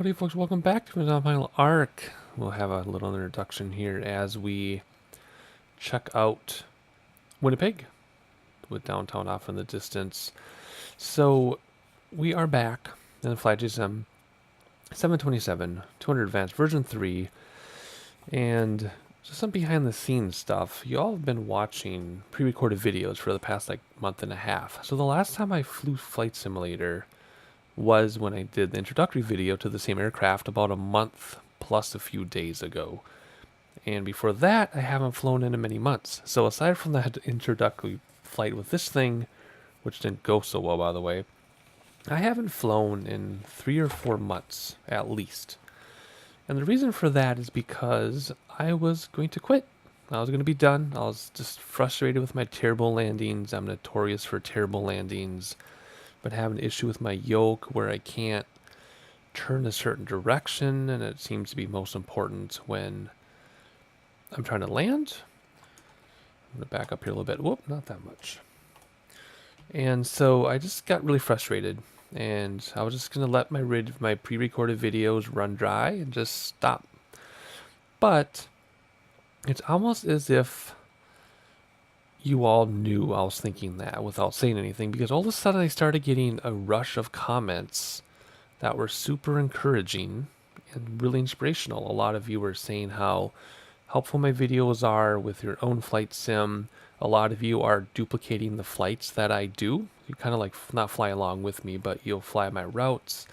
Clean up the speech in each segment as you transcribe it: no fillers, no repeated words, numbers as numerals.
Howdy folks, welcome back to the final arc. We'll have a little introduction here as we check out Winnipeg with downtown off in the distance. So we are back in the FlyJSim 727 200 Advanced version 3, and just some behind the scenes stuff. You all have been watching pre-recorded videos for the past month and a half. So the last time I flew Flight Simulator was when I did the introductory video to the same aircraft about a month plus a few days ago. And before that, I haven't flown in many months. So aside from that introductory flight with this thing, which didn't go so well by the way, I haven't flown in 3 or 4 months at least. And the reason for that is because I was going to quit. I was going to be done. I was just frustrated with my terrible landings. I'm notorious for terrible landings. But have an issue with my yoke where I can't turn a certain direction, and it seems to be most important when I'm trying to land. I'm going to back up here a little bit. Whoop, not that much. And so I just got really frustrated, and I was just going to let my pre-recorded videos run dry and just stop. But it's almost as if you all knew I was thinking that without saying anything, because all of a sudden I started getting a rush of comments that were super encouraging and really inspirational. A lot of you were saying how helpful my videos are with your own flight sim. A lot of you are duplicating the flights that I do. You kind of like not fly along with me, but you'll fly my routes.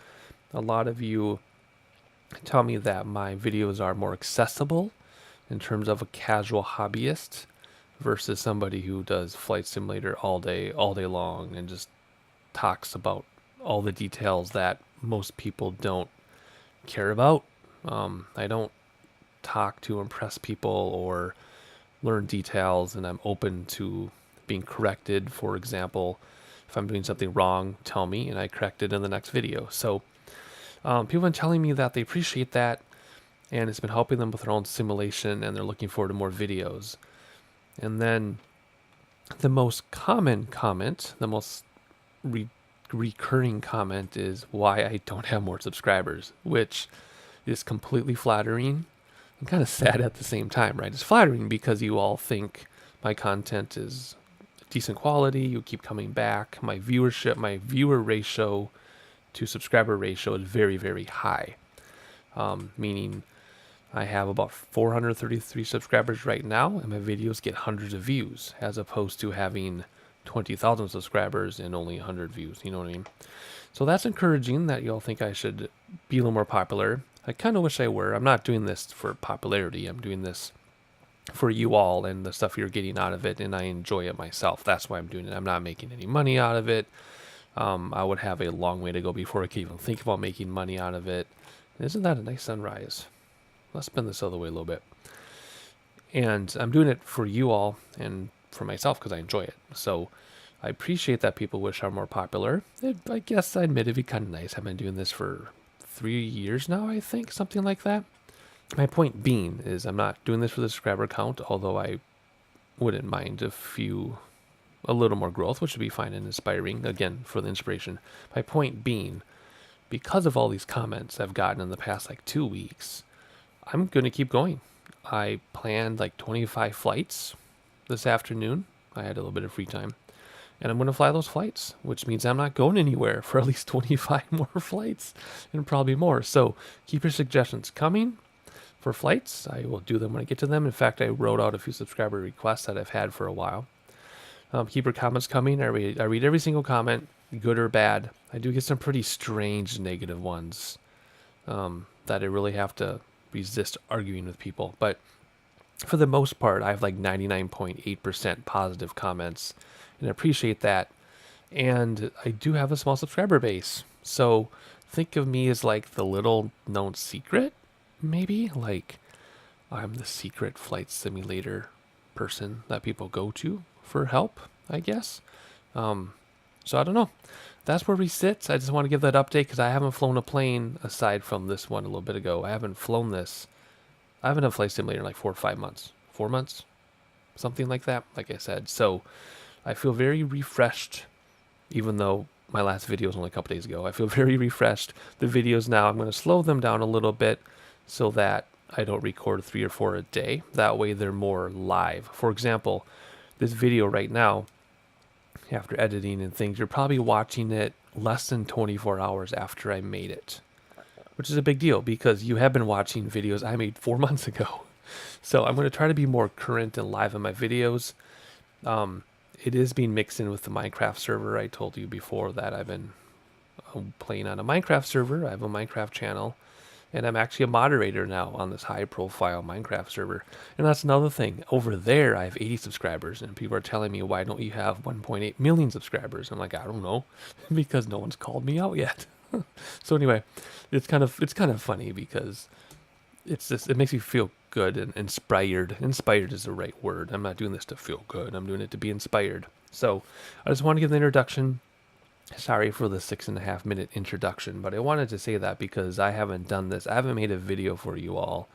A lot of you tell me that my videos are more accessible in terms of a casual hobbyist versus somebody who does Flight Simulator all day long and just talks about all the details that most people don't care about. I don't talk to impress people or learn details, and I'm open to being corrected. For example, if I'm doing something wrong, tell me and I correct it in the next video. So people have been telling me that they appreciate that, and it's been helping them with their own simulation, and they're looking forward to more videos. And then the most common comment, the most recurring comment is why I don't have more subscribers, which is completely flattering and kind of sad at the same time, right? It's flattering because you all think my content is decent quality, you keep coming back. My viewership, my viewer ratio to subscriber ratio is very, very high, meaning I have about 433 subscribers right now, and my videos get hundreds of views, as opposed to having 20,000 subscribers and only 100 views. You know what I mean? So that's encouraging that y'all think I should be a little more popular. I kind of wish I were. I'm not doing this for popularity. I'm doing this for you all and the stuff you're getting out of it, and I enjoy it myself. That's why I'm doing it. I'm not making any money out of it. I would have a long way to go before I could even think about making money out of it. Isn't that a nice sunrise? Let's spin this other way a little bit. And I'm doing it for you all and for myself because I enjoy it. So I appreciate that people wish I'm more popular. I guess I admit it'd be kind of nice. I've been doing this for 3 years now, I think, something like that. My point being is I'm not doing this for the subscriber count, although I wouldn't mind a little more growth, which would be fine and inspiring, again, for the inspiration. My point being, because of all these comments I've gotten in the past 2 weeks, I'm going to keep going. I planned 25 flights this afternoon. I had a little bit of free time. And I'm going to fly those flights, which means I'm not going anywhere for at least 25 more flights and probably more. So keep your suggestions coming for flights. I will do them when I get to them. In fact, I wrote out a few subscriber requests that I've had for a while. Keep your comments coming. I read every single comment, good or bad. I do get some pretty strange negative ones that I really have to resist arguing with people, but for the most part I have 99.8% positive comments, and I appreciate that. And I do have a small subscriber base, so think of me as the little known secret, maybe I'm the secret flight simulator person that people go to for help, I guess. So I don't know. That's where we sit. I just want to give that update because I haven't flown a plane aside from this one a little bit ago. I haven't flown this. I haven't done Flight Simulator in 4 or 5 months. 4 months? Something like that, like I said. So I feel very refreshed, even though my last video was only a couple days ago. I feel very refreshed. The videos now, I'm going to slow them down a little bit so that I don't record 3 or 4 a day. That way they're more live. For example, this video right now, after editing and things, you're probably watching it less than 24 hours after I made it, which is a big deal because you have been watching videos I made 4 months ago. So I'm going to try to be more current and live in my videos. It is being mixed in with the Minecraft server. I told you before that I've been playing on a Minecraft server. I have a Minecraft channel, and I'm actually a moderator now on this high-profile Minecraft server. And that's another thing. Over there, I have 80 subscribers, and people are telling me, why don't you have 1.8 million subscribers? I'm like, I don't know, because no one's called me out yet. So anyway, it's kind of funny because it makes me feel good and inspired. Inspired is the right word. I'm not doing this to feel good. I'm doing it to be inspired. So I just want to give the introduction. Sorry for the 6.5 minute introduction, but I wanted to say that because I haven't done this. I haven't made a video for you all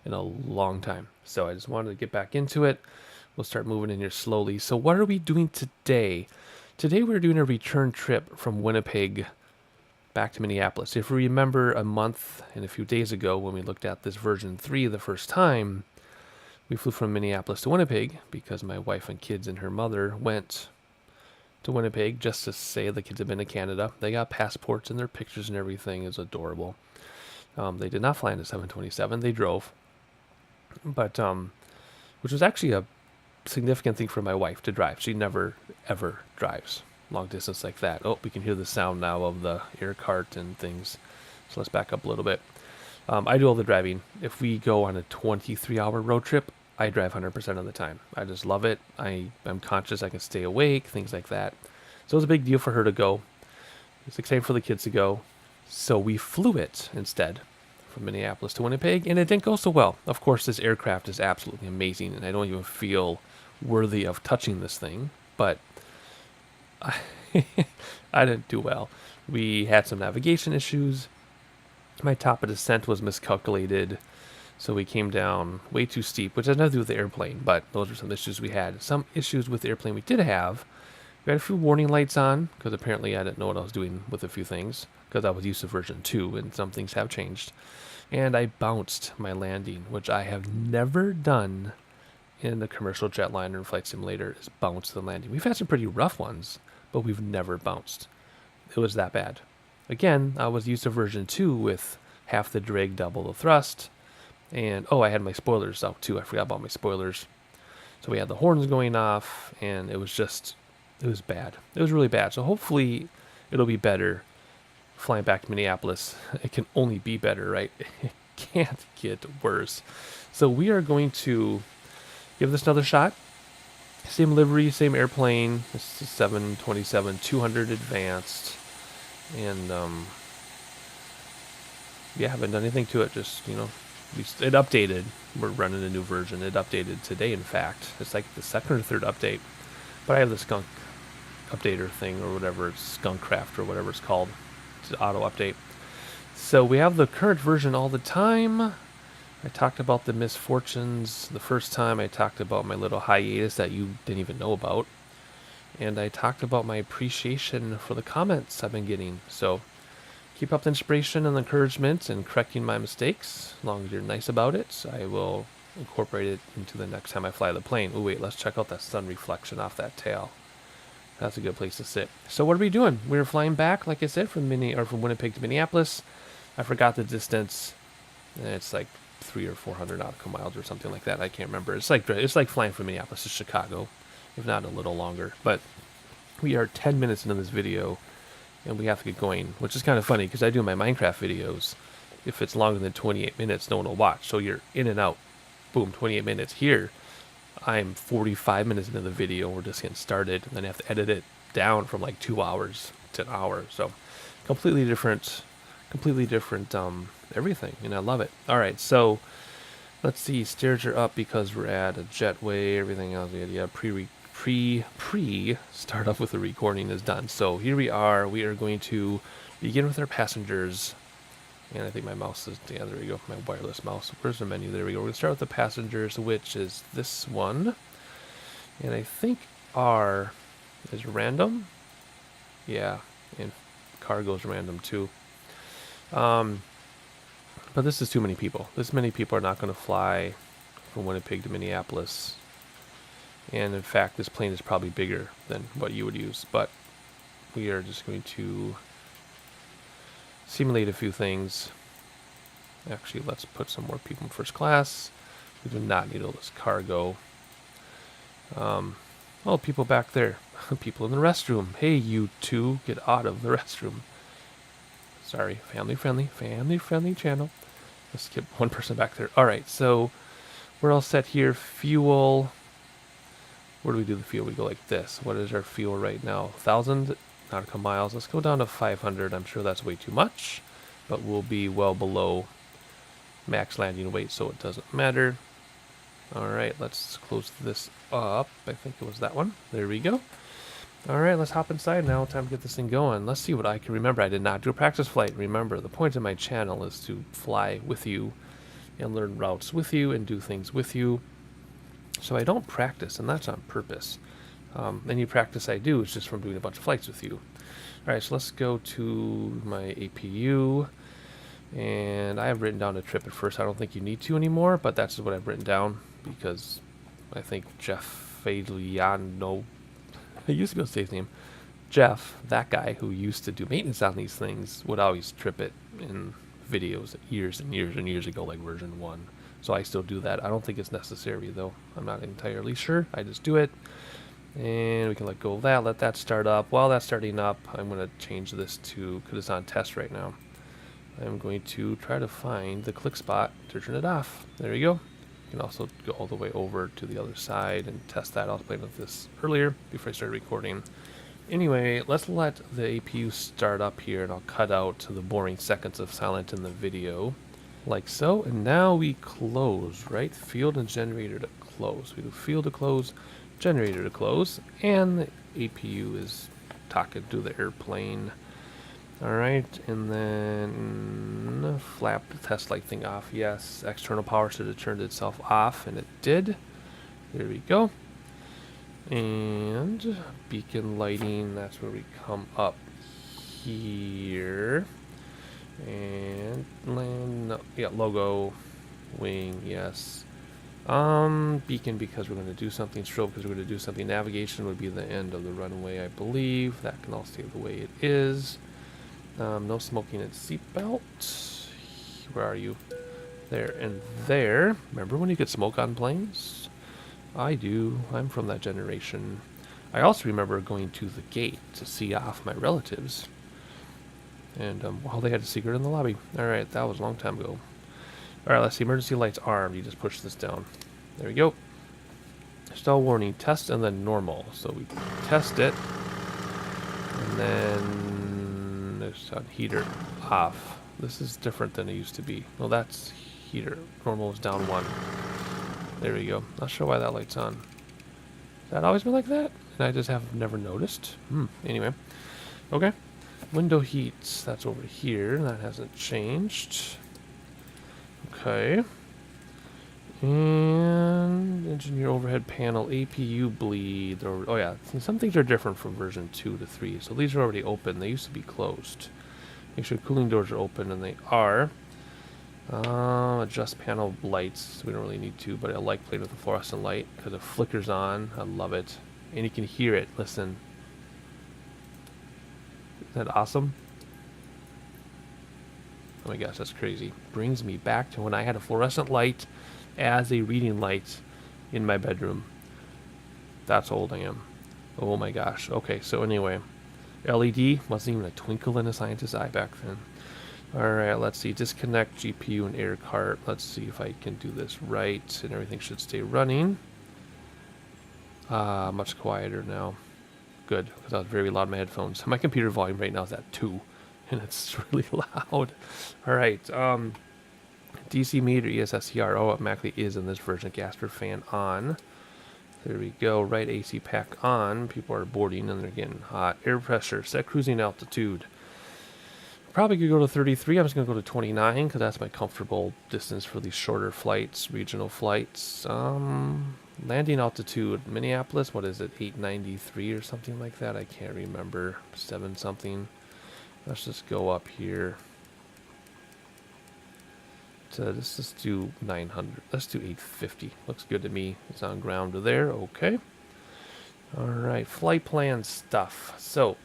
in a long time. So I just wanted to get back into it. We'll start moving in here slowly. So what are we doing today? Today we're doing a return trip from Winnipeg back to Minneapolis. If you remember a month and a few days ago when we looked at this version 3 the first time, we flew from Minneapolis to Winnipeg because my wife and kids and her mother went to Winnipeg just to say the kids have been to Canada. They got passports and their pictures and everything. Is adorable. They did not fly in a 727. They drove. But, which was actually a significant thing for my wife to drive. She never, ever drives long distance like that. Oh, we can hear the sound now of the air cart and things. So let's back up a little bit. I do all the driving. If we go on a 23-hour road trip, I drive 100% of the time. I just love it. I'm conscious I can stay awake, things like that. So it was a big deal for her to go. It's exciting for the kids to go. So we flew it instead from Minneapolis to Winnipeg, and it didn't go so well. Of course, this aircraft is absolutely amazing, and I don't even feel worthy of touching this thing, but I didn't do well. We had some navigation issues. My top of descent was miscalculated, so we came down way too steep, which has nothing to do with the airplane, but those are some issues we had. Some issues with the airplane we did have. We had a few warning lights on, because apparently I didn't know what I was doing with a few things, because I was used to version 2, and some things have changed. And I bounced my landing, which I have never done in the commercial jetliner and flight simulator, is bounce the landing. We've had some pretty rough ones, but we've never bounced. It was that bad. Again, I was used to version 2 with half the drag, double the thrust. And, oh, I had my spoilers out too. I forgot about my spoilers. So we had the horns going off, and it was bad. It was really bad. So hopefully it'll be better flying back to Minneapolis. It can only be better, right? It can't get worse. So we are going to give this another shot. Same livery, same airplane. This is 727-200 advanced. And, yeah, haven't done anything to it. Just, it updated. We're running a new version. It updated today, in fact. It's like the second or third update. But I have the skunk updater thing or whatever. It's Skunkcraft or whatever it's called. It's an auto update. So we have the current version all the time. I talked about the misfortunes the first time. I talked about my little hiatus that you didn't even know about. And I talked about my appreciation for the comments I've been getting. So keep up the inspiration and the encouragement and correcting my mistakes. As long as you're nice about it, I will incorporate it into the next time I fly the plane. Oh, wait, let's check out that sun reflection off that tail. That's a good place to sit. So what are we doing? We were flying back, like I said, from Winnipeg to Minneapolis. I forgot the distance. It's like 300 or 400 nautical miles or something like that. I can't remember. It's like flying from Minneapolis to Chicago, if not a little longer. But we are 10 minutes into this video, and we have to get going, which is kind of funny because I do my Minecraft videos. If it's longer than 28 minutes, no one will watch. So you're in and out. Boom, 28 minutes. Here, I'm 45 minutes into the video. We're just getting started, and then I have to edit it down from like 2 hours to an hour. So completely different everything, and I love it. All right, so let's see. Stairs are up because we're at a jetway. Everything else, yeah, start off with the recording is done. So here we are. We are going to begin with our passengers. And I think my mouse is, yeah, there we go, my wireless mouse. Where's the menu? There we go. We're going to start with the passengers, which is this one. And I think R is random. Yeah. And cargo's random too. But this is too many people. This many people are not going to fly from Winnipeg to Minneapolis. And in fact, this plane is probably bigger than what you would use. But we are just going to simulate a few things. Actually, let's put some more people in first class. We do not need all this cargo. Oh, people back there. People in the restroom. Hey, you two, get out of the restroom. Sorry, family friendly channel. Let's skip one person back there. All right, so we're all set here. Fuel. Where do we do the fuel? We go like this. What is our fuel right now? 1,000 nautical miles. Let's go down to 500. I'm sure that's way too much, but we'll be well below max landing weight, so it doesn't matter. All right, let's close this up. I think it was that one. There we go. All right, let's hop inside now. Time to get this thing going. Let's see what I can remember. I did not do a practice flight. Remember, the point of my channel is to fly with you and learn routes with you and do things with you. So I don't practice, and that's on purpose. Any practice I do is just from doing a bunch of flights with you. All right, so let's go to my APU. And I have written down a trip at first. I don't think you need to anymore, but that's what I've written down because I think Jeff Fadliano, I used to be able to say his name, Jeff, that guy who used to do maintenance on these things, would always trip it in videos years and years and years ago, like version 1. So I still do that. I don't think it's necessary, though. I'm not entirely sure. I just do it. And we can let go of that, let that start up. While that's starting up, I'm going to change this to, because it's on test right now, I'm going to try to find the click spot to turn it off. There you go. You can also go all the way over to the other side and test that. I was playing with this earlier before I started recording. Anyway, let's let the APU start up here, and I'll cut out the boring seconds of silence in the video, like so. And now we close, right? Field and generator to close. We do field to close, generator to close, and the APU is talking to the airplane. All right, and then flap test light thing off. Yes, external power should have turned itself off, and it did. There we go. And beacon lighting, that's where we come up here. And land, no, yeah, logo, wing, yes. Beacon because we're going to do something, strobe because we're going to do something. Navigation would be the end of the runway, I believe. That can all stay the way it is. No smoking at seatbelt. Where are you? There and there. Remember when you could smoke on planes? I do. I'm from that generation. I also remember going to the gate to see off my relatives. And, well, they had a secret in the lobby. Alright, that was a long time ago. Alright, let's see. Emergency lights armed. You just push this down. There we go. Stall warning. Test and then normal. So we test it. And then there's on heater off. This is different than it used to be. Well, that's heater. Normal is down 1. There we go. Not sure why that light's on. Has that always been like that? And I just have never noticed. Anyway. Okay. Window heats. That's over here. That hasn't changed. Okay. And engineer overhead panel, APU bleed. Or, oh yeah, some things are different from version 2 to 3. So these are already open. They used to be closed. Make sure cooling doors are open, and they are. Adjust panel lights. We don't really need to, but I like playing with the fluorescent light because it flickers on. I love it. And you can hear it. Listen. Isn't that awesome? Oh my gosh, that's crazy. Brings me back to when I had a fluorescent light as a reading light in my bedroom. That's how old I am. Oh my gosh. Okay, so anyway. LED wasn't even a twinkle in a scientist's eye back then. Alright, let's see. Disconnect GPU and air cart. Let's see if I can do this right. And everything should stay running. Much quieter now. Good, because I was very loud in my headphones. My computer volume right now is at 2. And it's really loud. Alright, DC meter, ESSCR. Oh, it automatically is in this version. Gasper fan on. There we go. Right AC pack on. People are boarding and they're getting hot. Air pressure. Set cruising altitude. Probably could go to 33. I'm just going to go to 29 because that's my comfortable distance for these shorter flights, regional flights. Landing altitude. Minneapolis, what is it? 893 or something like that? I can't remember. 7 something. Let's just go up here to, let's just do 900. Let's do 850. Looks good to me. It's on ground to there. Okay. All right, flight plan stuff. So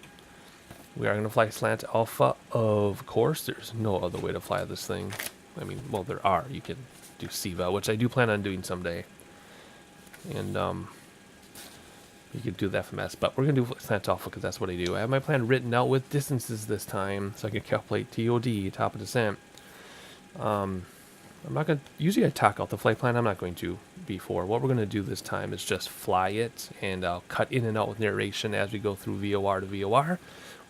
we are going to fly slant alpha. Of course, there's no other way to fly this thing. I mean, well, there are. You can do CVA, which I do plan on doing someday. And you could do the FMS, but we're going to do slant alpha because that's what I do. I have my plan written out with distances this time, so I can calculate TOD, top of descent. I'm not going to, usually I talk out the flight plan. I'm not going to before. What we're going to do this time is just fly it, and I'll cut in and out with narration as we go through VOR to VOR.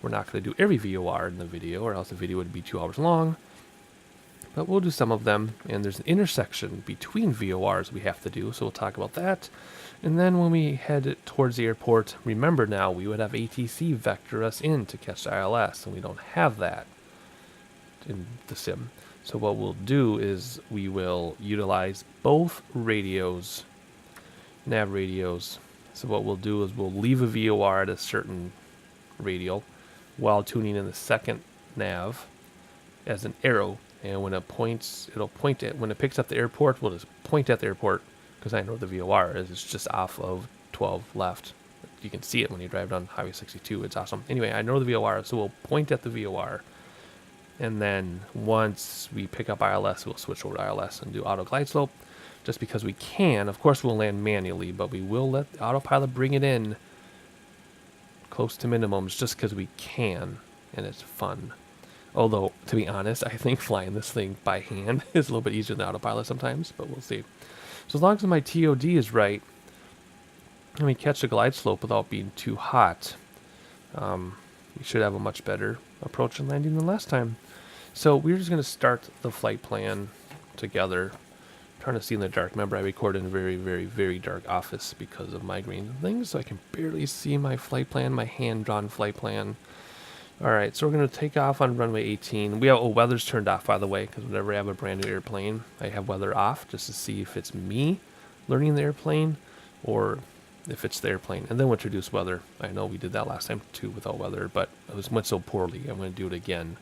We're not going to do every VOR in the video, or else the video would be 2 hours long. But we'll do some of them, and there's an intersection between VORs we have to do, so we'll talk about that. And then when we head towards the airport, remember now, we would have ATC vector us in to catch the ILS, and we don't have that in the sim. So what we'll do is we will utilize both radios, nav radios. So what we'll do is we'll leave a VOR at a certain radial while tuning in the second nav as an arrow. And when it points, it'll point at, when it picks up the airport, we'll just point at the airport because I know the VOR is. It's just off of 12 left. You can see it when you drive down Highway 62. It's awesome. Anyway, I know the VOR, so we'll point at the VOR. And then once we pick up ILS, we'll switch over to ILS and do auto glide slope just because we can. Of course, we'll land manually, but we will let the autopilot bring it in close to minimums just because we can, and it's fun. Although, to be honest, I think flying this thing by hand is a little bit easier than autopilot sometimes, but we'll see. So as long as my TOD is right, and we catch the glide slope without being too hot, we should have a much better approach and landing than last time. So we're just going to start the flight plan together. I'm trying to see in the dark. Remember, I record in a very, very, very dark office because of migraines and things, so I can barely see my flight plan, my hand-drawn flight plan. All right, so we're going to take off on runway 18. We have, oh, weather's turned off, by the way, because whenever I have a brand new airplane, I have weather off just to see if it's me learning the airplane or if it's the airplane. And then we'll introduce weather. I know we did that last time too without weather, but it went so poorly. I'm going to do it again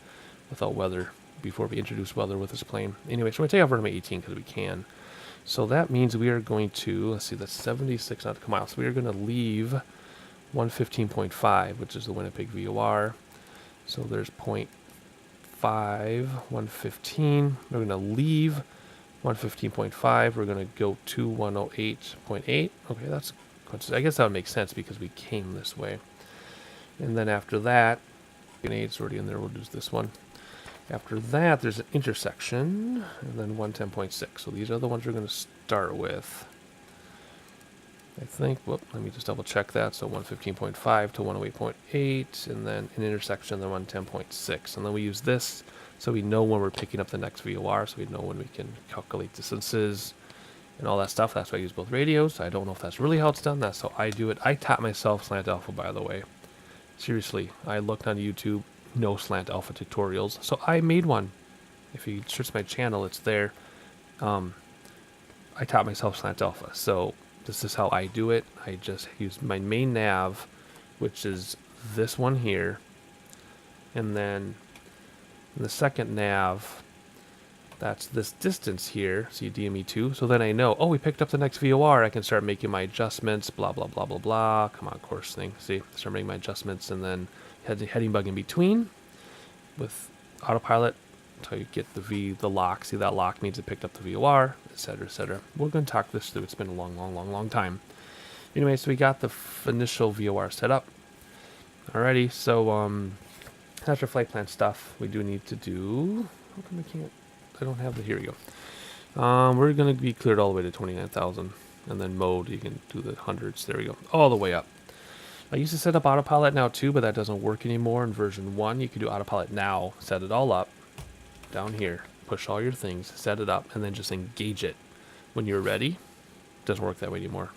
without weather before we introduce weather with this plane. Anyway, so we're going to take off runway 18 because we can. So that means we are going to, let's see, that's 76 nautical miles. So we are going to leave 115.5, which is the Winnipeg VOR. So there's 0.5, 115. We're going to leave 115.5. We're going to go to 108.8. Okay, that's, I guess that would make sense because we came this way. And then after that, it's already in there. We'll do this one. After that, there's an intersection, and then 110.6. So these are the ones we're going to start with. I think, well, let me just double check that. So 115.5 to 108.8, and then an intersection, then 110.6. And then we use this so we know when we're picking up the next VOR, so we know when we can calculate distances and all that stuff. That's why I use both radios. I don't know if that's really how it's done. That's how I do it. I taught myself slant alpha, by the way. Seriously, I looked on YouTube, no slant alpha tutorials, so I made one. If you search my channel, it's there. I taught myself slant alpha, so this is how I do it. I just use my main nav, which is this one here, and then the second nav, that's this distance here, see DME2, so then I know, oh, we picked up the next VOR, I can start making my adjustments, blah, blah, blah, blah, blah, come on, course thing, see, start making my adjustments, and then heading bug in between with autopilot until you get the lock, see that lock means it picked up the VOR, etc., etc. We're going to talk this through, it's been a long time. Anyway, so we got the initial VOR set up. Alrighty, so after flight plan stuff, we do need to do, how come I can't, I don't have the, here we go. We're going to be cleared all the way to 29,000, and then mode, you can do the hundreds, there we go, all the way up. I used to set up autopilot now too, but that doesn't work anymore in version 1. You can do autopilot now, set it all up, down here, push all your things, set it up, and then just engage it when you're ready. It doesn't work that way anymore.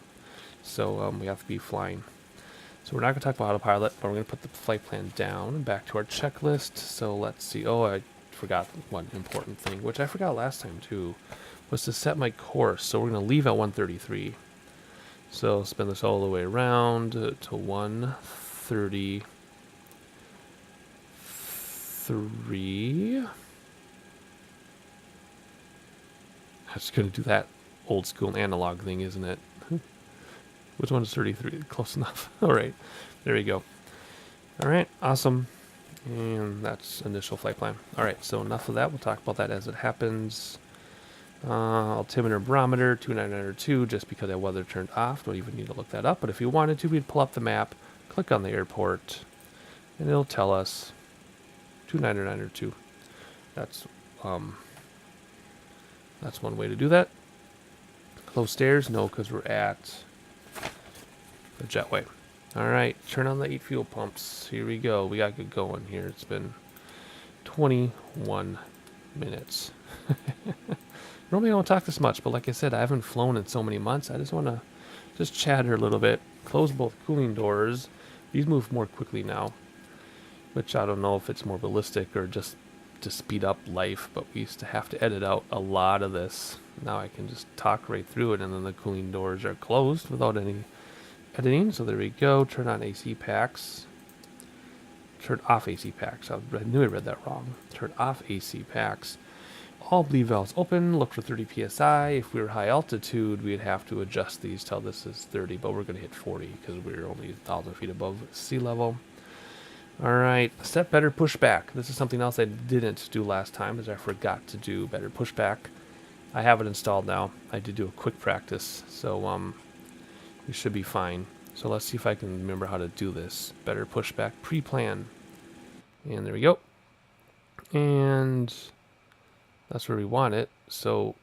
So we have to be flying. So we're not going to talk about autopilot, but we're going to put the flight plan down and back to our checklist. So let's see. Oh, I forgot one important thing, which I forgot last time too, was to set my course. So we're going to leave at 133. So spin this all the way around to 133. 33. That's going to do that old school analog thing, isn't it? Which one is 33? Close enough. All right, there we go. All right, awesome. And that's initial flight plan. All right, so enough of that. We'll talk about that as it happens. Altimeter barometer 29902, just because that weather turned off. Don't even need to look that up. But if you wanted to, we'd pull up the map, click on the airport, and it'll tell us 29902. That's one way to do that. Close stairs? No, because we're at the jetway. All right, turn on the 8 fuel pumps. Here we go. We got good going here. It's been 21 minutes. Normally I don't talk this much, but like I said, I haven't flown in so many months. I just want to just chatter a little bit. Close both cooling doors. These move more quickly now, which I don't know if it's more ballistic or just to speed up life, but we used to have to edit out a lot of this. Now I can just talk right through it, and then the cooling doors are closed without any editing. So there we go. Turn on AC packs. Turn off AC packs. I knew I read that wrong. Turn off AC packs. All bleed valves open. Look for 30 psi. If we were high altitude, we'd have to adjust these till this is 30, but we're going to hit 40 because we're only 1,000 feet above sea level. All right, set better pushback. This is something else I didn't do last time, is I forgot to do better pushback. I have it installed now. I did do a quick practice, so we should be fine. So let's see if I can remember how to do this. Better pushback pre-plan. And there we go. And that's where we want it. So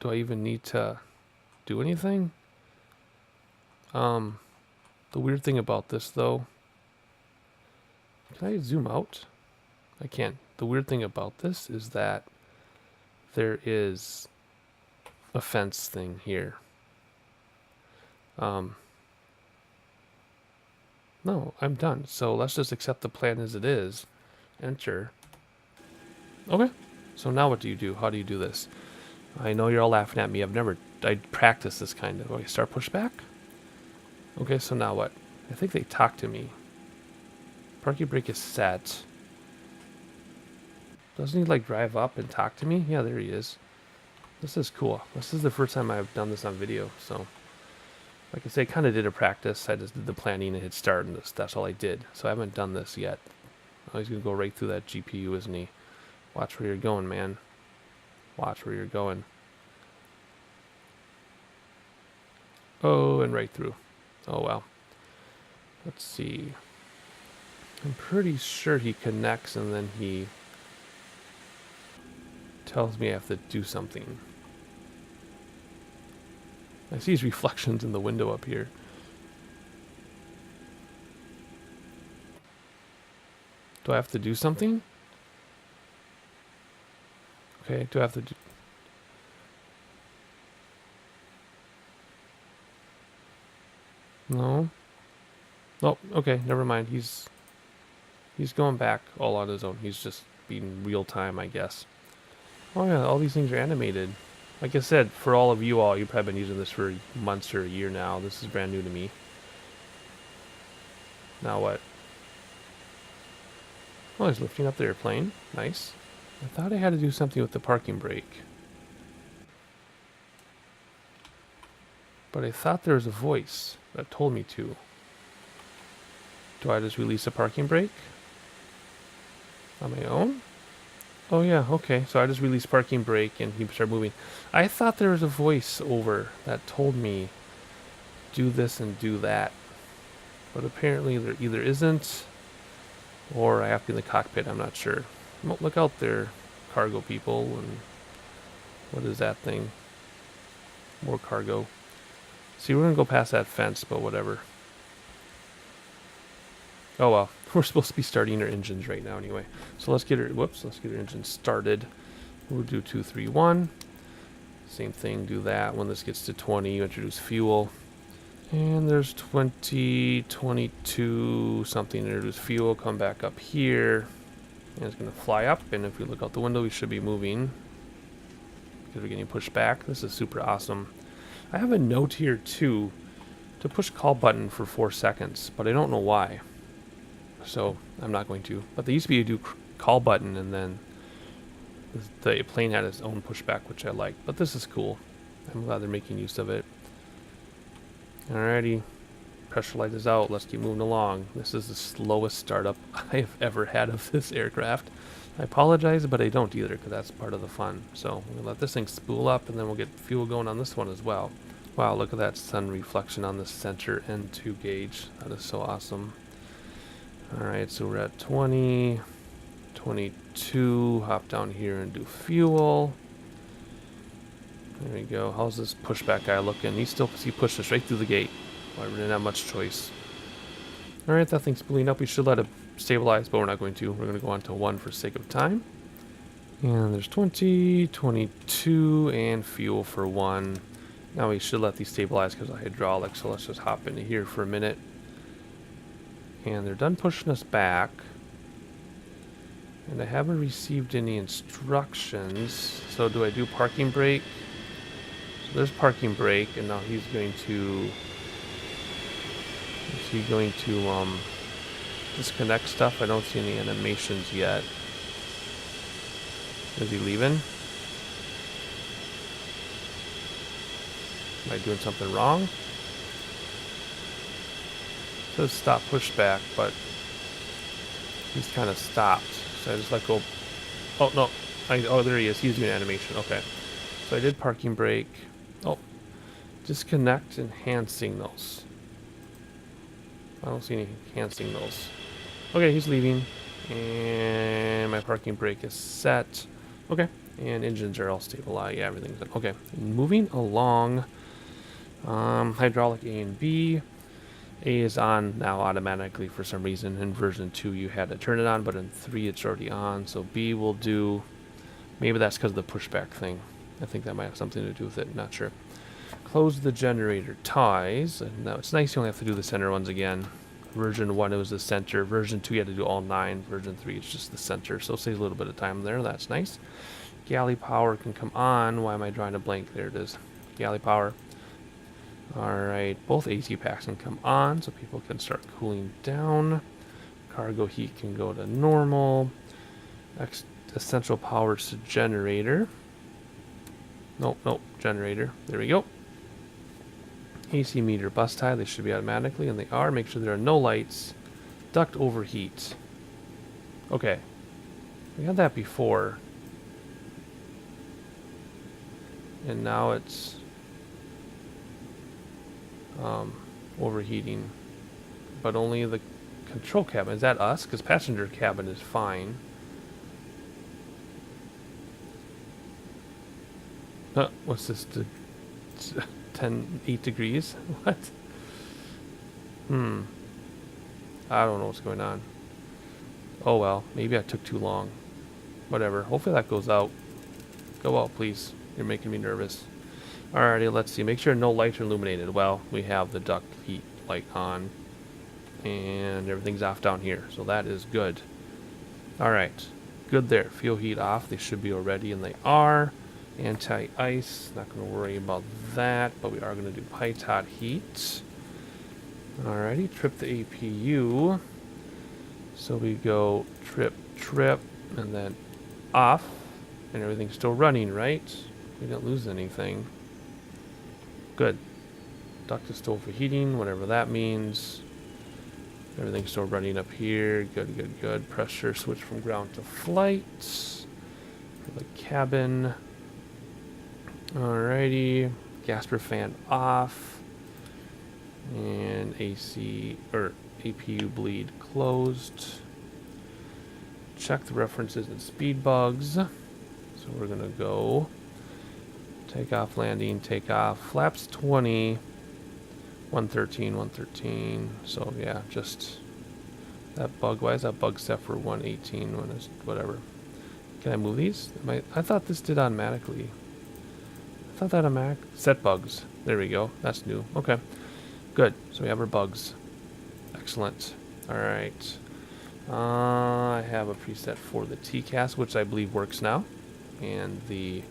do I even need to do anything? The weird thing about this, though, can I zoom out? I can't. The weird thing about this is that there is a fence thing here. No, I'm done. So let's just accept the plan as it is. Enter. Okay. So now what do you do? How do you do this? I know you're all laughing at me. I practiced this kind of. Okay, start pushback. Okay, so now what? I think they talk to me. Parking brake is set. Doesn't he like drive up and talk to me? Yeah, there he is. This is cool. This is the first time I've done this on video, so like I say, I kind of did a practice. I just did the planning and hit start, and that's all I did. So I haven't done this yet. Oh, he's gonna go right through that GPU, isn't he? Watch where you're going, man. Watch where you're going. Oh, and right through. Oh, well. Let's see. I'm pretty sure he connects and then he tells me I have to do something. I see his reflections in the window up here. Do I have to do something? Okay, do I have to do... No. Oh, okay, never mind. He's going back all on his own. He's just being real time, I guess. Oh yeah, all these things are animated. Like I said, for all of you all, you've probably been using this for months or a year now. This is brand new to me. Now what? Oh, he's lifting up the airplane. Nice. I thought I had to do something with the parking brake. But I thought there was a voice that told me to. Do I just release a parking brake? On my own? Oh yeah, okay. So I just released parking brake and he started moving. I thought there was a voice over that told me do this and do that. But apparently there either isn't or I have to be in the cockpit, I'm not sure. Well, look out there, cargo people, and what is that thing? More cargo. See, we're gonna go past that fence, but whatever. Oh well, we're supposed to be starting our engines right now anyway. So let's get our, let's get our engine started. We'll do 2, 3, 1. Same thing, do that. When this gets to 20, you introduce fuel. And there's 20, 22, something, introduce fuel, come back up here. And it's gonna fly up, and if we look out the window, we should be moving. Because we're getting pushed back. This is super awesome. I have a note here too, to push call button for 4 seconds, but I don't know why. So I'm not going to. But they used to be able to do call button, and then the plane had its own pushback, which I like. But this is cool. I'm glad they're making use of it. Alrighty. Pressure light is out. Let's keep moving along. This is the slowest startup I've ever had of this aircraft. I apologize, but I don't either, because that's part of the fun. So we're gonna let this thing spool up, and then we'll get fuel going on this one as well. Wow, look at that sun reflection on the center N2 gauge. That is so awesome. Alright, so we're at 20, 22. Hop down here and do fuel. There we go. How's this pushback guy looking? He pushed us right through the gate. Well, I didn't have much choice. Alright, that thing's spooling up. We should let it stabilize, but we're not going to. We're going to go on to 1 for sake of time. And there's 20, 22, and fuel for 1. Now we should let these stabilize because of hydraulics, so let's just hop into here for a minute. And they're done pushing us back. And I haven't received any instructions. So do I do parking brake? So there's parking brake, and now he's going to... Is he going to disconnect stuff? I don't see any animations yet. Is he leaving? Am I doing something wrong? It says stop pushback, but he's kind of stopped. So I just let go. Oh, no. Oh, there he is. He's doing animation. Okay. So I did parking brake. Oh. Disconnect enhance signals. I don't see any hand signals. Okay, he's leaving. And my parking brake is set. Okay. And engines are all stabilized. Yeah, everything's done. Okay. Moving along. Hydraulic A and B. A is on now automatically for some reason. In version 2 you had to turn it on, but in 3 it's already on. So B will do... Maybe that's because of the pushback thing. I think that might have something to do with it. Not sure. Close the generator ties. And now it's nice you only have to do the center ones again. Version 1 it was the center. Version 2 you had to do all 9. Version 3 it's just the center. So it saves a little bit of time there. That's nice. Galley power can come on. Why am I drawing a blank? There it is. Galley power. Alright, both AC packs can come on so people can start cooling down. Cargo heat can go to normal. Essential power to generator. Nope, generator. There we go. AC meter bus tie, they should be automatically, and they are. Make sure there are no lights. Duct overheat. Okay. We had that before. And now it's overheating. But only the control cabin. Is that us? Because passenger cabin is fine. What's this? 8 degrees? What? I don't know what's going on. Oh well, maybe I took too long. Whatever. Hopefully that goes out. Go out, please. You're making me nervous. Alrighty, let's see. Make sure no lights are illuminated. Well, we have the duct heat light on. And everything's off down here. So that is good. Alright. Good there. Fuel heat off. They should be already, and they are. Anti-ice. Not going to worry about that. But we are going to do pitot heat. Alrighty. Trip the APU. So we go trip, and then off. And everything's still running, right? We didn't lose anything. Good. Duct is still overheating, whatever that means. Everything's still running up here. Good. Pressure switch from ground to flight. For the cabin. Alrighty. Gasper fan off. And AC or APU bleed closed. Check the references and speed bugs. So we're gonna go takeoff, landing, takeoff. Flaps 20. 113. So yeah, just that bug. Why is that bug set for 118? When is whatever? Can I move these? I thought this did automatically. I thought that set bugs. There we go. That's new. Okay, good. So we have our bugs. Excellent. All right. I have a preset for the TCAS, which I believe works now, and the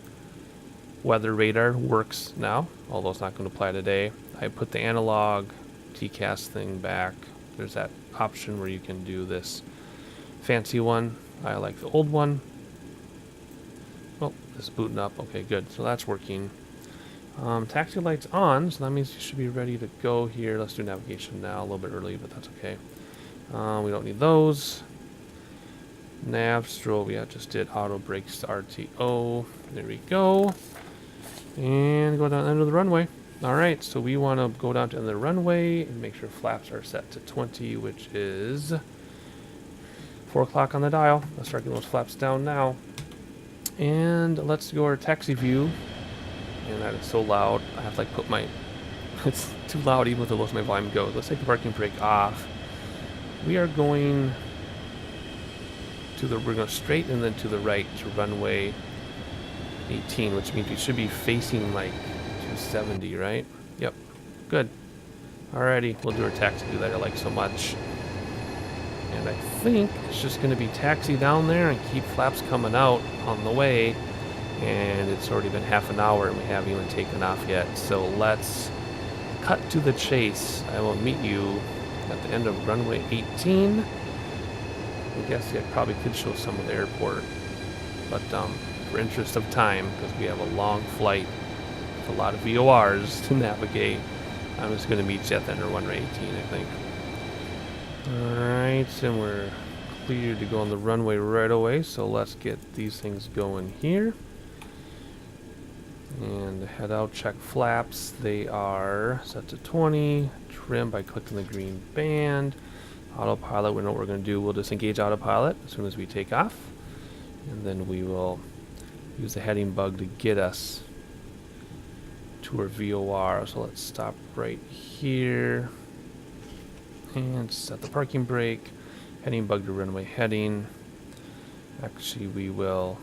weather radar works now, although it's not going to apply today. I put the analog TCAS thing back. There's that option where you can do this fancy one. I like the old one. Oh, it's booting up. Okay, good. So that's working. Taxi lights on, so that means you should be ready to go here. Let's do navigation now, a little bit early, but that's okay. We don't need those. Nav, strobe, yeah, just did auto brakes to RTO. There we go. And go down the end of the runway. Alright, so we want to go down to the end of the runway and make sure flaps are set to 20, which is 4 o'clock on the dial. Let's start getting those flaps down now. And let's go our taxi view. And that is so loud. I have to like put my... It's too loud even with the lowest my volume goes. Let's take the parking brake off. We are going to the... We're going straight and then to the right to runway 18, which means we should be facing like 270, right? Yep. Good. Alrighty, we'll do our taxi view that I like so much. And I think it's just going to be taxi down there and keep flaps coming out on the way. And it's already been half an hour and we haven't even taken off yet. So let's cut to the chase. I will meet you at the end of runway 18. I guess I probably could show some of the airport. But for interest of time, because we have a long flight with a lot of VORs to navigate, I'm just going to meet you at the end of runway 18, I think. Alright, and we're clear to go on the runway right away. So let's get these things going here. And head out, check flaps. They are set to 20. Trim by clicking the green band. Autopilot, we know what we're going to do. We'll disengage autopilot as soon as we take off. And then we will use the heading bug to get us to our VOR. So let's stop right here. And set the parking brake. Heading bug to runway heading. Actually, we will...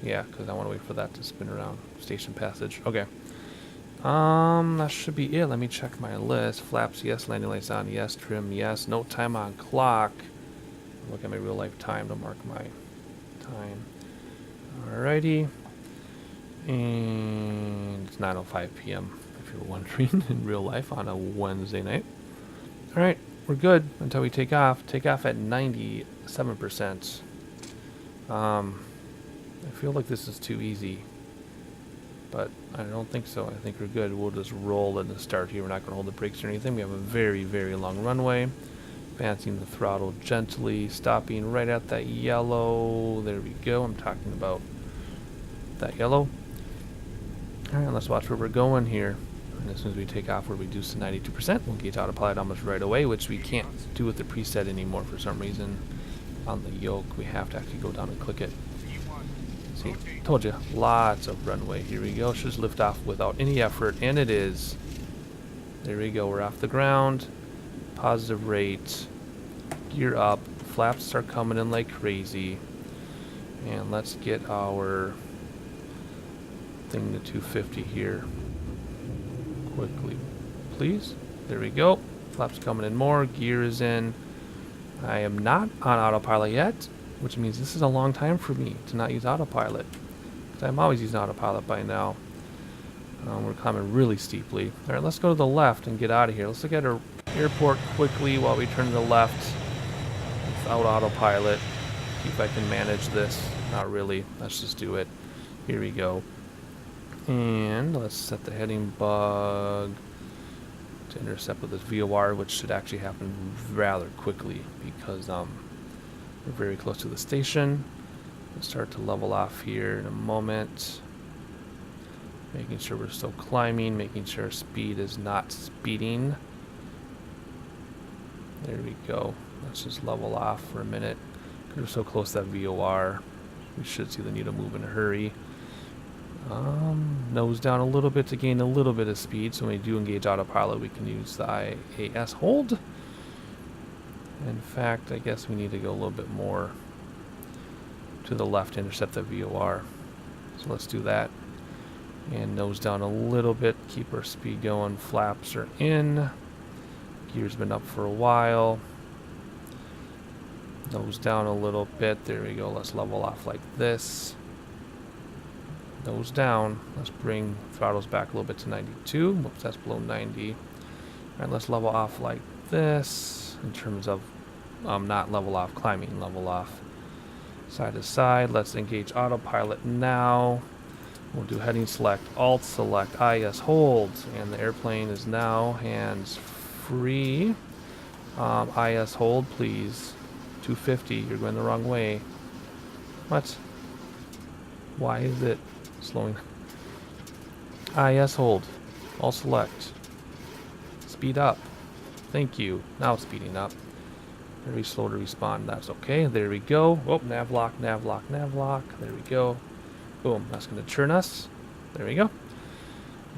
Yeah, because I want to wait for that to spin around. Station passage. Okay. That should be it. Let me check my list. Flaps, yes. Landing lights on, yes. Trim, yes. No time on clock. Look at my real life time to mark my time. Alrighty. And it's 9:05 p.m. if you're wondering, in real life on a Wednesday night. Alright, we're good until we take off. Take off at 97%. I feel like this is too easy, but I don't think so. I think we're good. We'll just roll in the start here. We're not going to hold the brakes or anything. We have a very, very long runway. Advancing the throttle gently, stopping right at that yellow. There we go. I'm talking about that yellow. All right, let's watch where we're going here. And as soon as we take off, we'll reduce to 92%. We'll engage autopilot almost right away, which we can't do with the preset anymore for some reason. On the yoke, we have to actually go down and click it. See, told you, lots of runway. Here we go. Should just lift off without any effort, and it is. There we go. We're off the ground. Positive rate. Gear up. Flaps start coming in like crazy. And let's get our thing to 250 here quickly, please. There we go. Flaps coming in more. Gear is in. I am not on autopilot yet, which means this is a long time for me to not use autopilot, because I'm always using autopilot by now. We're climbing really steeply. All right, let's go to the left and get out of here. Let's look at our airport quickly while we turn to the left without autopilot. See if I can manage this. Not really. Let's just do it. Here we go. And let's set the heading bug to intercept with this VOR, which should actually happen rather quickly because we're very close to the station. We'll start to level off here in a moment. Making sure we're still climbing, making sure speed is not speeding. There we go. Let's just level off for a minute. Because we're so close to that VOR. We should see the needle move in a hurry. Nose down a little bit to gain a little bit of speed. So when we do engage autopilot, we can use the IAS hold. In fact, I guess we need to go a little bit more to the left to intercept the VOR. So let's do that. And nose down a little bit, keep our speed going. Flaps are in. Gear's been up for a while. Nose down a little bit. There we go. Let's level off like this. Nose down. Let's bring throttles back a little bit to 92. Whoops, that's below 90. Alright, let's level off like this in terms of not level off, climbing, level off. Side to side. Let's engage autopilot now. We'll do heading select, alt select, IS hold, and the airplane is now hands free. IS hold, please. 250. You're going the wrong way. What? Why is it slowing? IS hold. Alt select. Speed up. Thank you. Now it's speeding up. Very slow to respond. That's okay. There we go. Oh, nav lock, nav lock, nav lock. There we go. Boom. That's going to turn us. There we go.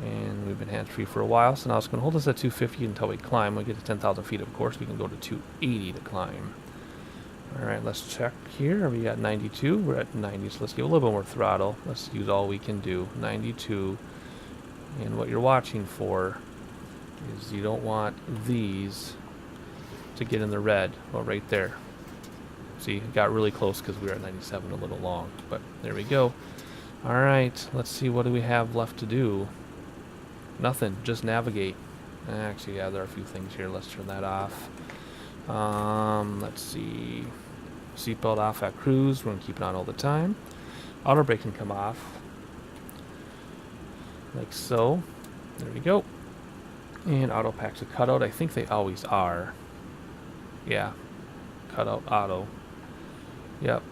And we've been hands-free for a while, so now it's going to hold us at 250 until we climb. When we get to 10,000 feet, of course, we can go to 280 to climb. All right, let's check here. Are we at 92? We're at 90, so let's give a little bit more throttle. Let's use all we can do. 92. And what you're watching for is you don't want these to get in the red. Well, right there. See, it got really close because we were at 97 a little long, but there we go. All right, let's see, what do we have left to do? Nothing, just navigate. Actually, yeah, there are a few things here. Let's turn that off. Let's see. Seatbelt off at cruise. We're going to keep it on all the time. Auto brake can come off. Like so. There we go. And auto packs are cut out. I think they always are. Yeah. Cut out auto. Yep.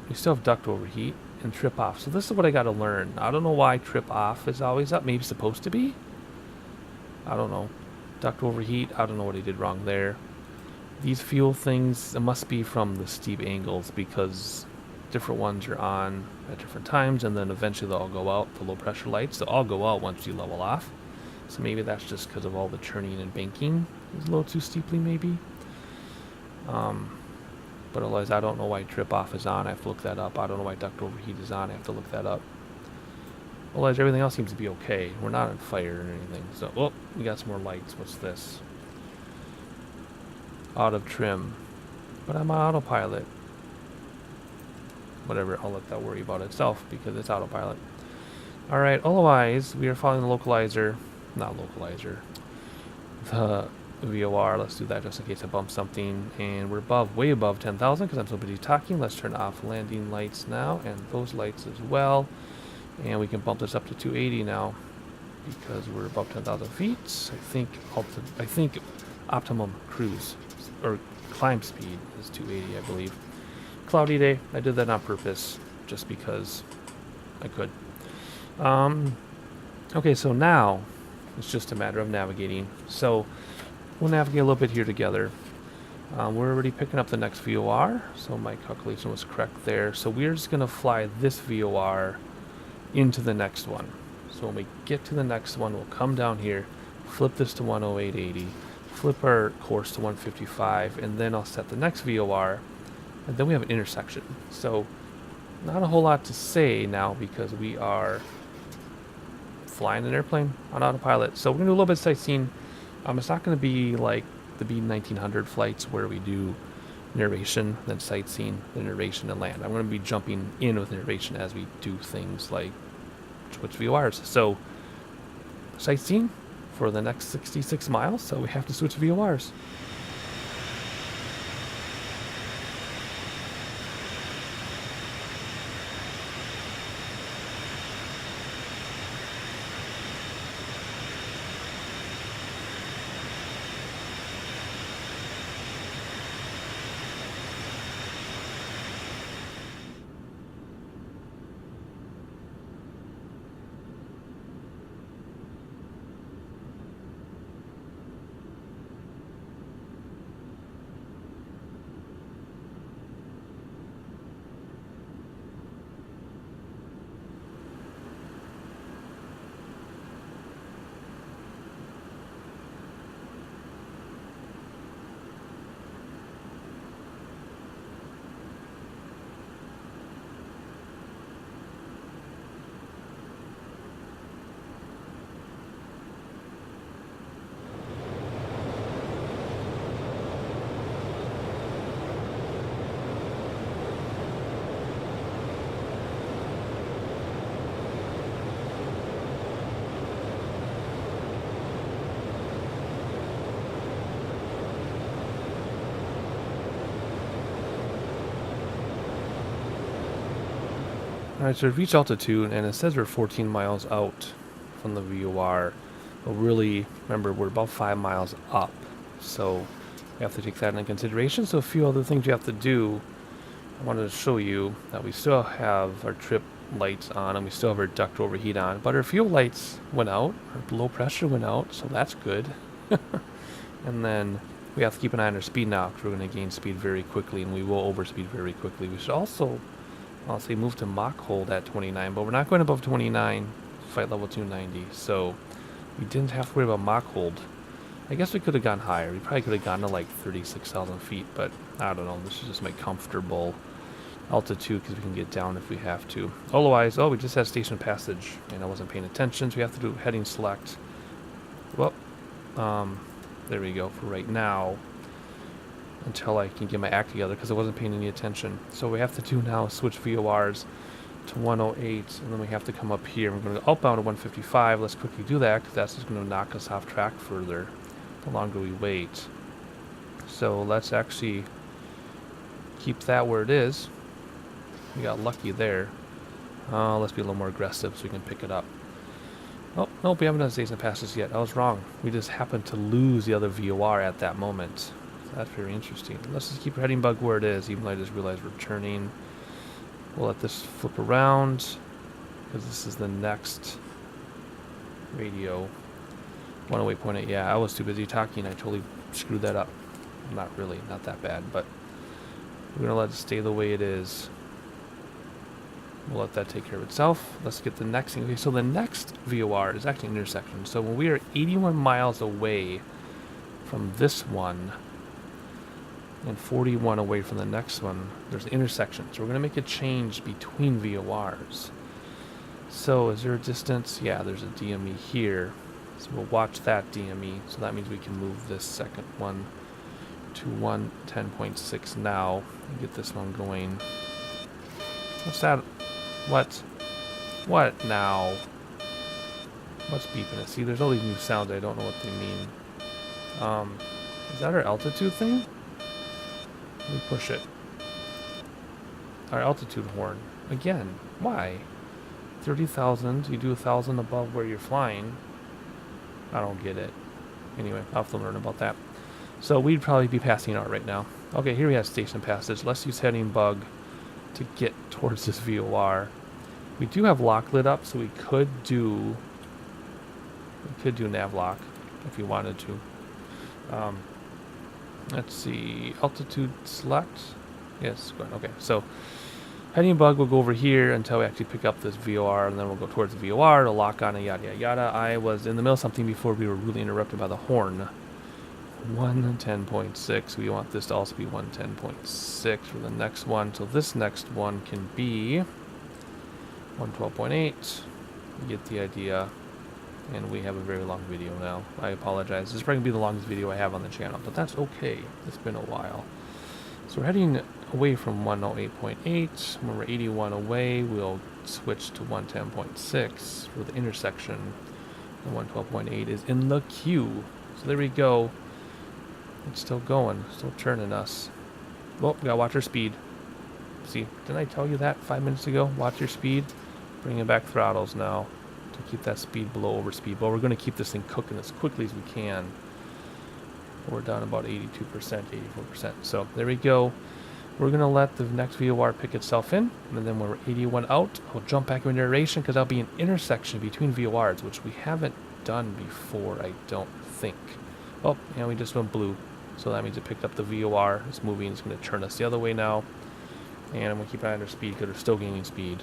We still have duct overheat and trip off. So this is what I got to learn. I don't know why trip off is always up. Maybe it's supposed to be. I don't know. Duct overheat. I don't know what I did wrong there. These fuel things, it must be from the steep angles because different ones are on at different times, and then eventually they'll all go out. The low pressure lights, they'll all go out once you level off. So maybe that's just because of all the churning and banking. It's a little too steeply maybe. But otherwise, I don't know why trip off is on. I have to look that up. I don't know why duct overheat is on. I have to look that up. Otherwise, everything else seems to be okay. We're not on fire or anything. So, oh, we got some more lights. What's this? Out of trim. But I'm on autopilot. Whatever, I'll let that worry about itself because it's autopilot. Alright, otherwise, we are following the localizer. Not localizer. The VOR. Let's do that just in case I bump something. And we're above, way above 10,000 because I'm so busy talking. Let's turn off landing lights now and those lights as well. And we can bump this up to 280 now because we're above 10,000 feet. I think optimum cruise or climb speed is 280, I believe. Cloudy day. I did that on purpose just because I could. Okay, so now it's just a matter of navigating. So we'll navigate a little bit here together. We're already picking up the next VOR, so my calculation was correct there. So we're just going to fly this VOR into the next one. So when we get to the next one, we'll come down here, flip this to 108.80, flip our course to 155, and then I'll set the next VOR, and then we have an intersection. So not a whole lot to say now because we are flying an airplane on autopilot. So we're going to do a little bit of sightseeing. It's not going to be like the B1900 flights where we do narration, then sightseeing, then narration, and land. I'm going to be jumping in with narration as we do things like switch VORs. So sightseeing for the next 66 miles, so we have to switch VORs. Alright, so we've reached altitude, and it says we're 14 miles out from the VOR. But really, remember, we're about 5 miles up. So we have to take that into consideration. So a few other things you have to do. I wanted to show you that we still have our trip lights on, and we still have our duct overheat on. But our fuel lights went out, our low pressure went out, so that's good. And then we have to keep an eye on our speed now, because we're going to gain speed very quickly, and we will overspeed very quickly. We should also, I'll say, move to Mach hold at 29, but we're not going above 29, flight level 290, so we didn't have to worry about Mach hold. I guess we could have gone higher. We probably could have gone to like 36,000 feet, but I don't know. This is just my comfortable altitude because we can get down if we have to. Otherwise, oh, we just had station passage, and I wasn't paying attention, so we have to do heading select. Well, there we go for right now, until I can get my act together because I wasn't paying any attention. So we have to do now is switch VORs to 108, and then we have to come up here. We're going to go outbound to 155. Let's quickly do that because that's just going to knock us off track further the longer we wait. So let's actually keep that where it is. We got lucky there. Let's be a little more aggressive so we can pick it up. Oh, nope, we haven't done station passes yet. I was wrong. We just happened to lose the other VOR at that moment. So that's very interesting. Let's just keep our heading bug where it is, even though I just realized we're turning. We'll let this flip around, because this is the next radio. 108.8. Yeah, I was too busy talking. I totally screwed that up. Not really, not that bad, but we're going to let it stay the way it is. We'll let that take care of itself. Let's get the next thing. Okay, so the next VOR is actually an intersection. So when we are 81 miles away from this one and 41 away from the next one, there's an intersection. So we're going to make a change between VORs. So is there a distance? Yeah, there's a DME here. So we'll watch that DME. So that means we can move this second one to 110.6 now and get this one going. What's that? What now? What's beeping it? See, there's all these new sounds. I don't know what they mean. Is that our altitude thing? Let me push it. Our altitude horn. Again, why? 30,000, you do 1,000 above where you're flying. I don't get it. Anyway, I'll have to learn about that. So we'd probably be passing out right now. Okay, here we have station passage. Let's use heading bug to get towards this VOR. We do have lock lit up, so we could do nav lock if you wanted to. Let's see, altitude select. Yes, good. Okay, so heading bug will go over here until we actually pick up this VOR, and then we'll go towards the VOR to lock on and yada yada yada. I was in the middle of something before we were really interrupted by the horn. 110.6. We want this to also be 110.6 for the next one. So this next one can be 112.8. You get the idea. And we have a very long video now. I apologize. This is probably going to be the longest video I have on the channel, but that's okay. It's been a while. So we're heading away from 108.8. When we're 81 away, we'll switch to 110.6 for the intersection. And 112.8 is in the queue. So there we go. It's still going, still turning us. Well, we gotta watch our speed. See, didn't I tell you that 5 minutes ago? Watch your speed. Bringing back throttles now to keep that speed below overspeed. But we're gonna keep this thing cooking as quickly as we can. We're down about 82%, 84%. So there we go. We're gonna let the next VOR pick itself in, and then when we're 81 out, we'll jump back into narration because that'll be an intersection between VORs, which we haven't done before, I don't think. Oh, yeah, we just went blue. So that means it picked up the VOR. It's moving. It's going to turn us the other way now. And I'm going to keep an eye on our speed because we're still gaining speed.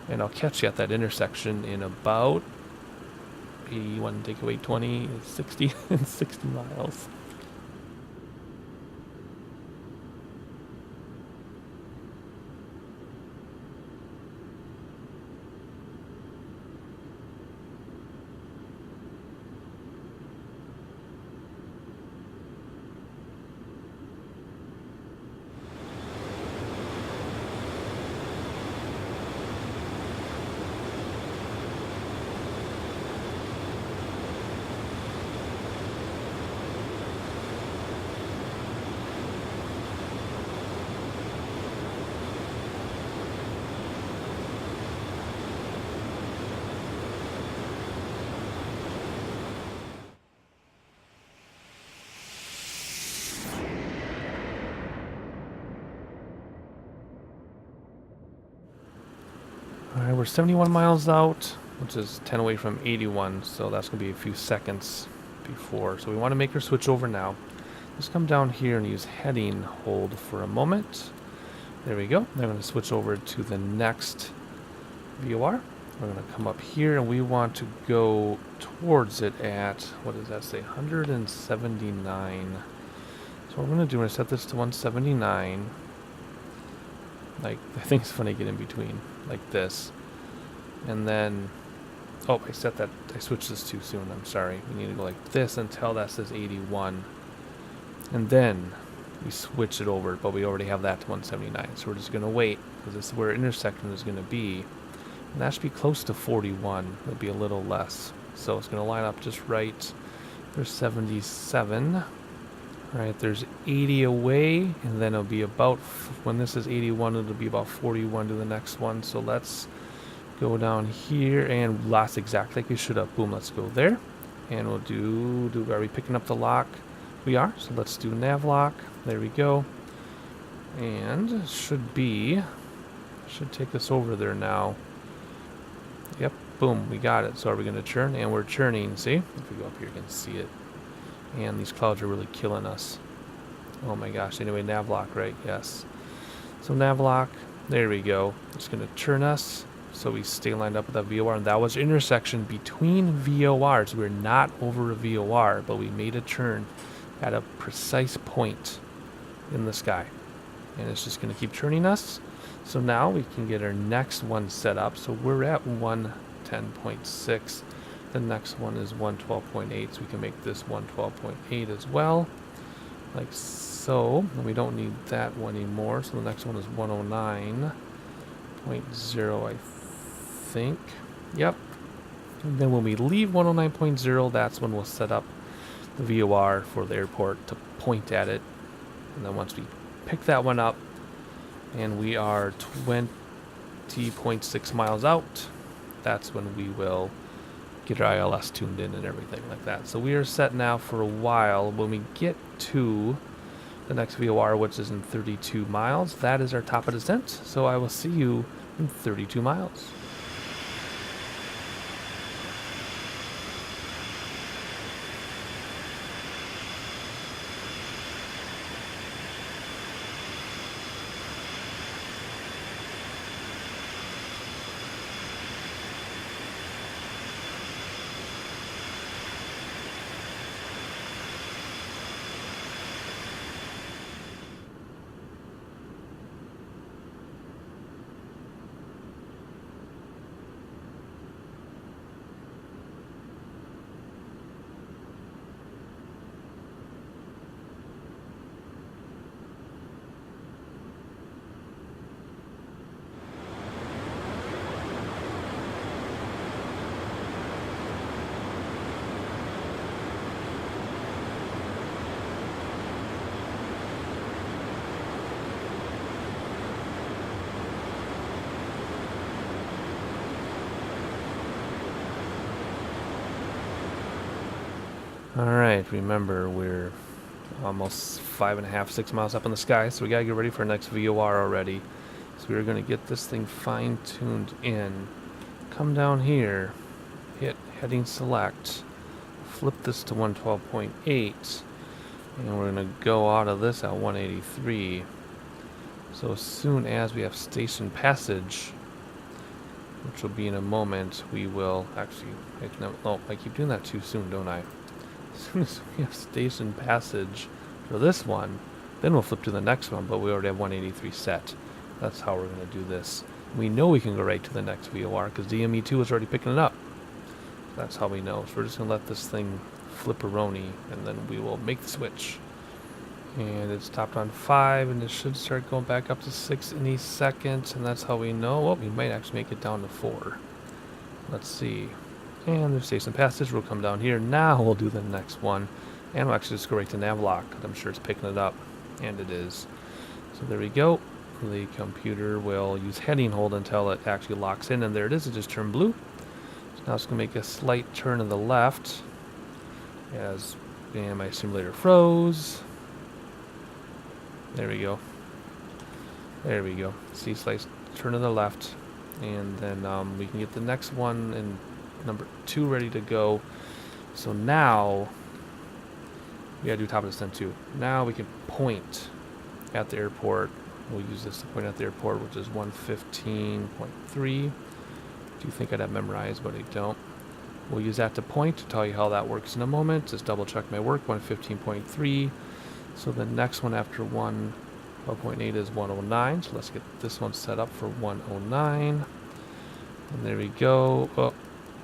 And I'll catch you at that intersection in about 81, take away 20, 60, and 60 miles. Alright, we're 71 miles out, which is 10 away from 81, so that's going to be a few seconds before. So we want to make our switch over now. Let's come down here and use heading hold for a moment. There we go. Then I'm going to switch over to the next VOR. We're going to come up here and we want to go towards it at, what does that say, 179. So what we're going to do, we're going to set this to 179. Like, I think it's funny to get in between, like this. And then, oh, I switched this too soon, I'm sorry. We need to go like this until that says 81. And then we switch it over, but we already have that to 179. So we're just going to wait, because this is where intersection is going to be. And that should be close to 41. It'll be a little less. So it's going to line up just right. There's 77. All right, there's 80 away, and then it'll be about, when this is 81, it'll be about 41 to the next one. So let's go down here, and last exactly like we should have. Boom, let's go there. And we'll are we picking up the lock? We are, so let's do nav lock. There we go. And should take us over there now. Yep, boom, we got it. So are we going to churn? And we're churning, see? If we go up here, you can see it. And these clouds are really killing us. Oh my gosh, anyway, nav lock, right? Yes. So nav lock, there we go. It's going to churn us, so we stay lined up with that VOR. And that was intersection between VORs. We're not over a VOR, but we made a turn at a precise point in the sky. And it's just going to keep churning us. So now we can get our next one set up. So we're at 110.6. The next one is 112.8. So we can make this 112.8 as well. Like so. And we don't need that one anymore. So the next one is 109.0, I think. Yep. And then when we leave 109.0, that's when we'll set up the VOR for the airport to point at it. And then once we pick that one up, and we are 20.6 miles out, that's when we will get our ILS tuned in and everything like that. So we are set now for a while. When we get to the next VOR, which is in 32 miles, that is our top of descent. So I will see you in 32 miles. Alright, remember we're almost 5.5, 6 miles up in the sky, so we gotta get ready for our next VOR already. So we're gonna get this thing fine-tuned in. Come down here, hit heading select, flip this to 112.8, and we're gonna go out of this at 183. So as soon as we have station passage, which will be in a moment, we will actually, I keep doing that too soon, don't I? As soon as we have station passage for this one, then we'll flip to the next one, but we already have 183 set. That's how we're going to do this. We know we can go right to the next VOR because DME2 is already picking it up. That's how we know. So we're just going to let this thing flip-a-roni, and then we will make the switch. And it's stopped on 5, and it should start going back up to 6 any second, and that's how we know. Oh, we might actually make it down to 4. Let's see. And there's station passage. We'll come down here. Now we'll do the next one. And we'll actually just go right to Navlock, because I'm sure it's picking it up. And it is. So there we go. The computer will use heading hold until it actually locks in. And there it is. It just turned blue. So now it's going to make a slight turn to the left. As and my simulator froze. There we go. There we go. See, slight turn to the left. And then we can get the next one and number 2 ready to go. So now we gotta do top of descent too. Now we can point at the airport. We'll use this to point at the airport, which is 115.3. Do you think I'd have memorized, but I don't. We'll use that to point to tell you how that works in a moment. Just double check my work, 115.3. So the next one after 12.8 is 109. So let's get this one set up for 109. And there we go. Oh,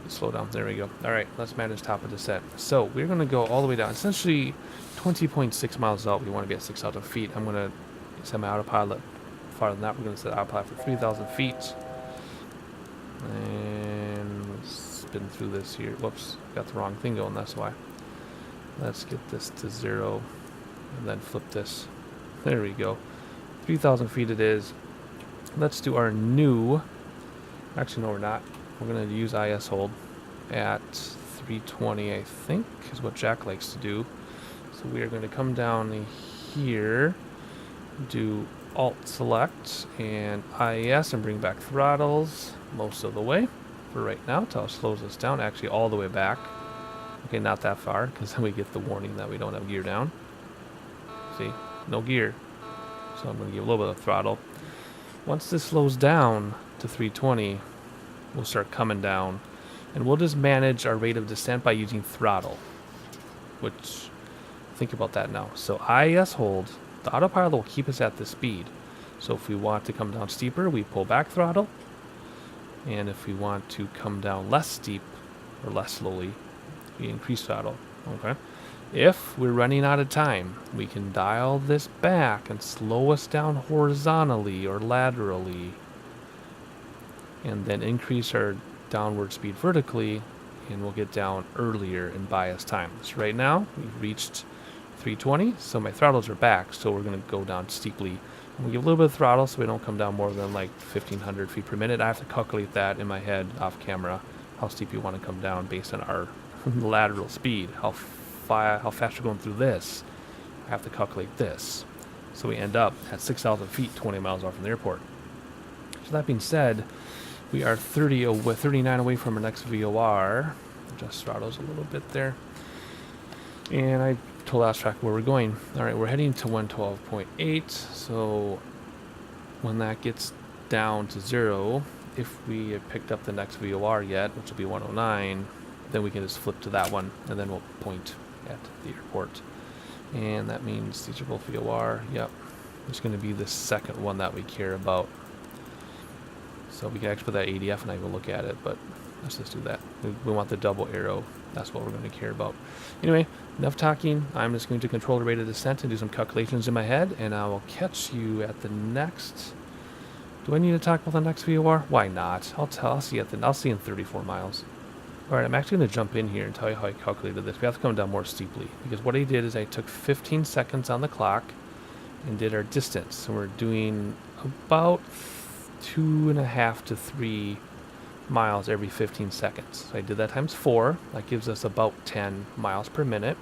slow down. There we go. All right, let's manage top of descent. So we're going to go all the way down. Essentially 20.6 miles out. We want to be at 6,000 feet. I'm going to set my autopilot farther than that. We're going to set autopilot for 3,000 feet. And spin through this here. Whoops, got the wrong thing going. That's why. Let's get this to 0 and then flip this. There we go. 3,000 feet it is. Let's do our new. Actually, no, we're not. We're going to use IS hold at 320, I think, is what Jack likes to do. So we are going to come down here, do Alt select and IS and bring back throttles most of the way for right now until it slows us down. Actually, all the way back. Okay, not that far, because then we get the warning that we don't have gear down. See, no gear. So I'm going to give a little bit of throttle. Once this slows down to 320, we'll start coming down. And we'll just manage our rate of descent by using throttle. Which, think about that now. So IS hold, the autopilot will keep us at this speed. So if we want to come down steeper, we pull back throttle. And if we want to come down less steep, or less slowly, we increase throttle. Okay. If we're running out of time, we can dial this back and slow us down horizontally or laterally. And then increase our downward speed vertically, and we'll get down earlier and buy us time. So right now, we've reached 320, so my throttles are back, so we're going to go down steeply. And we give a little bit of throttle so we don't come down more than like 1,500 feet per minute. I have to calculate that in my head off camera, how steep you want to come down based on our lateral speed, how fast you're going through this. I have to calculate this. So we end up at 6,000 feet, 20 miles off from the airport. So that being said, we are 39 away from our next VOR. Adjust throttles a little bit there. And I totally lost track of where we're going. All right, we're heading to 112.8. So when that gets down to 0, if we have picked up the next VOR yet, which will be 109, then we can just flip to that one, and then we'll point at the airport. And that means these are both VOR. Yep. It's going to be the second one that we care about. So we can actually put that ADF and I will look at it, but let's just do that. We want the double arrow. That's what we're going to care about. Anyway, enough talking. I'm just going to control the rate of descent and do some calculations in my head, and I will catch you at the next. Do I need to talk about the next VOR? Why not? I'll see I'll see in 34 miles. All right, I'm actually going to jump in here and tell you how I calculated this. We have to come down more steeply because what I did is I took 15 seconds on the clock and did our distance. So we're doing about 2.5 to 3 miles every 15 seconds. So I did that times 4. That gives us about 10 miles per minute.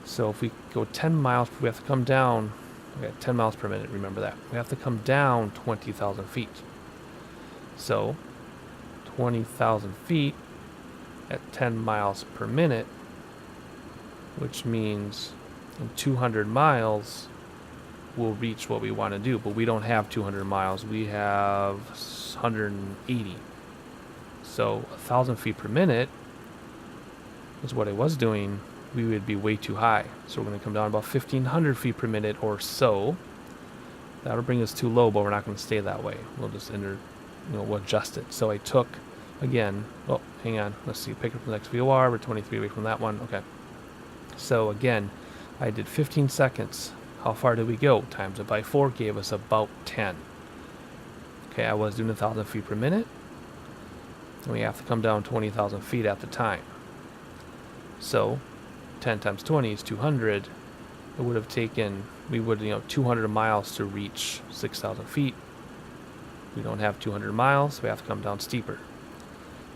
So if we go 10 miles, we have to come down. Okay, 10 miles per minute. Remember that. We have to come down 20,000 feet. So 20,000 feet at 10 miles per minute, which means in 200 miles we'll reach what we want to do, but we don't have 200 miles. We have 180. So 1,000 feet per minute is what I was doing. We would be way too high. So we're going to come down about 1,500 feet per minute or so. That'll bring us too low, but we're not going to stay that way. We'll just we'll adjust it. So I took, again, oh, hang on. Let's see, pick up the next VOR. We're 23 away from that one. Okay. So again, I did 15 seconds. How far did we go? Times it by 4 gave us about 10. Okay, I was doing 1,000 feet per minute. And we have to come down 20,000 feet at the time. So 10 times 20 is 200. It would have taken, 200 miles to reach 6,000 feet. We don't have 200 miles, so we have to come down steeper.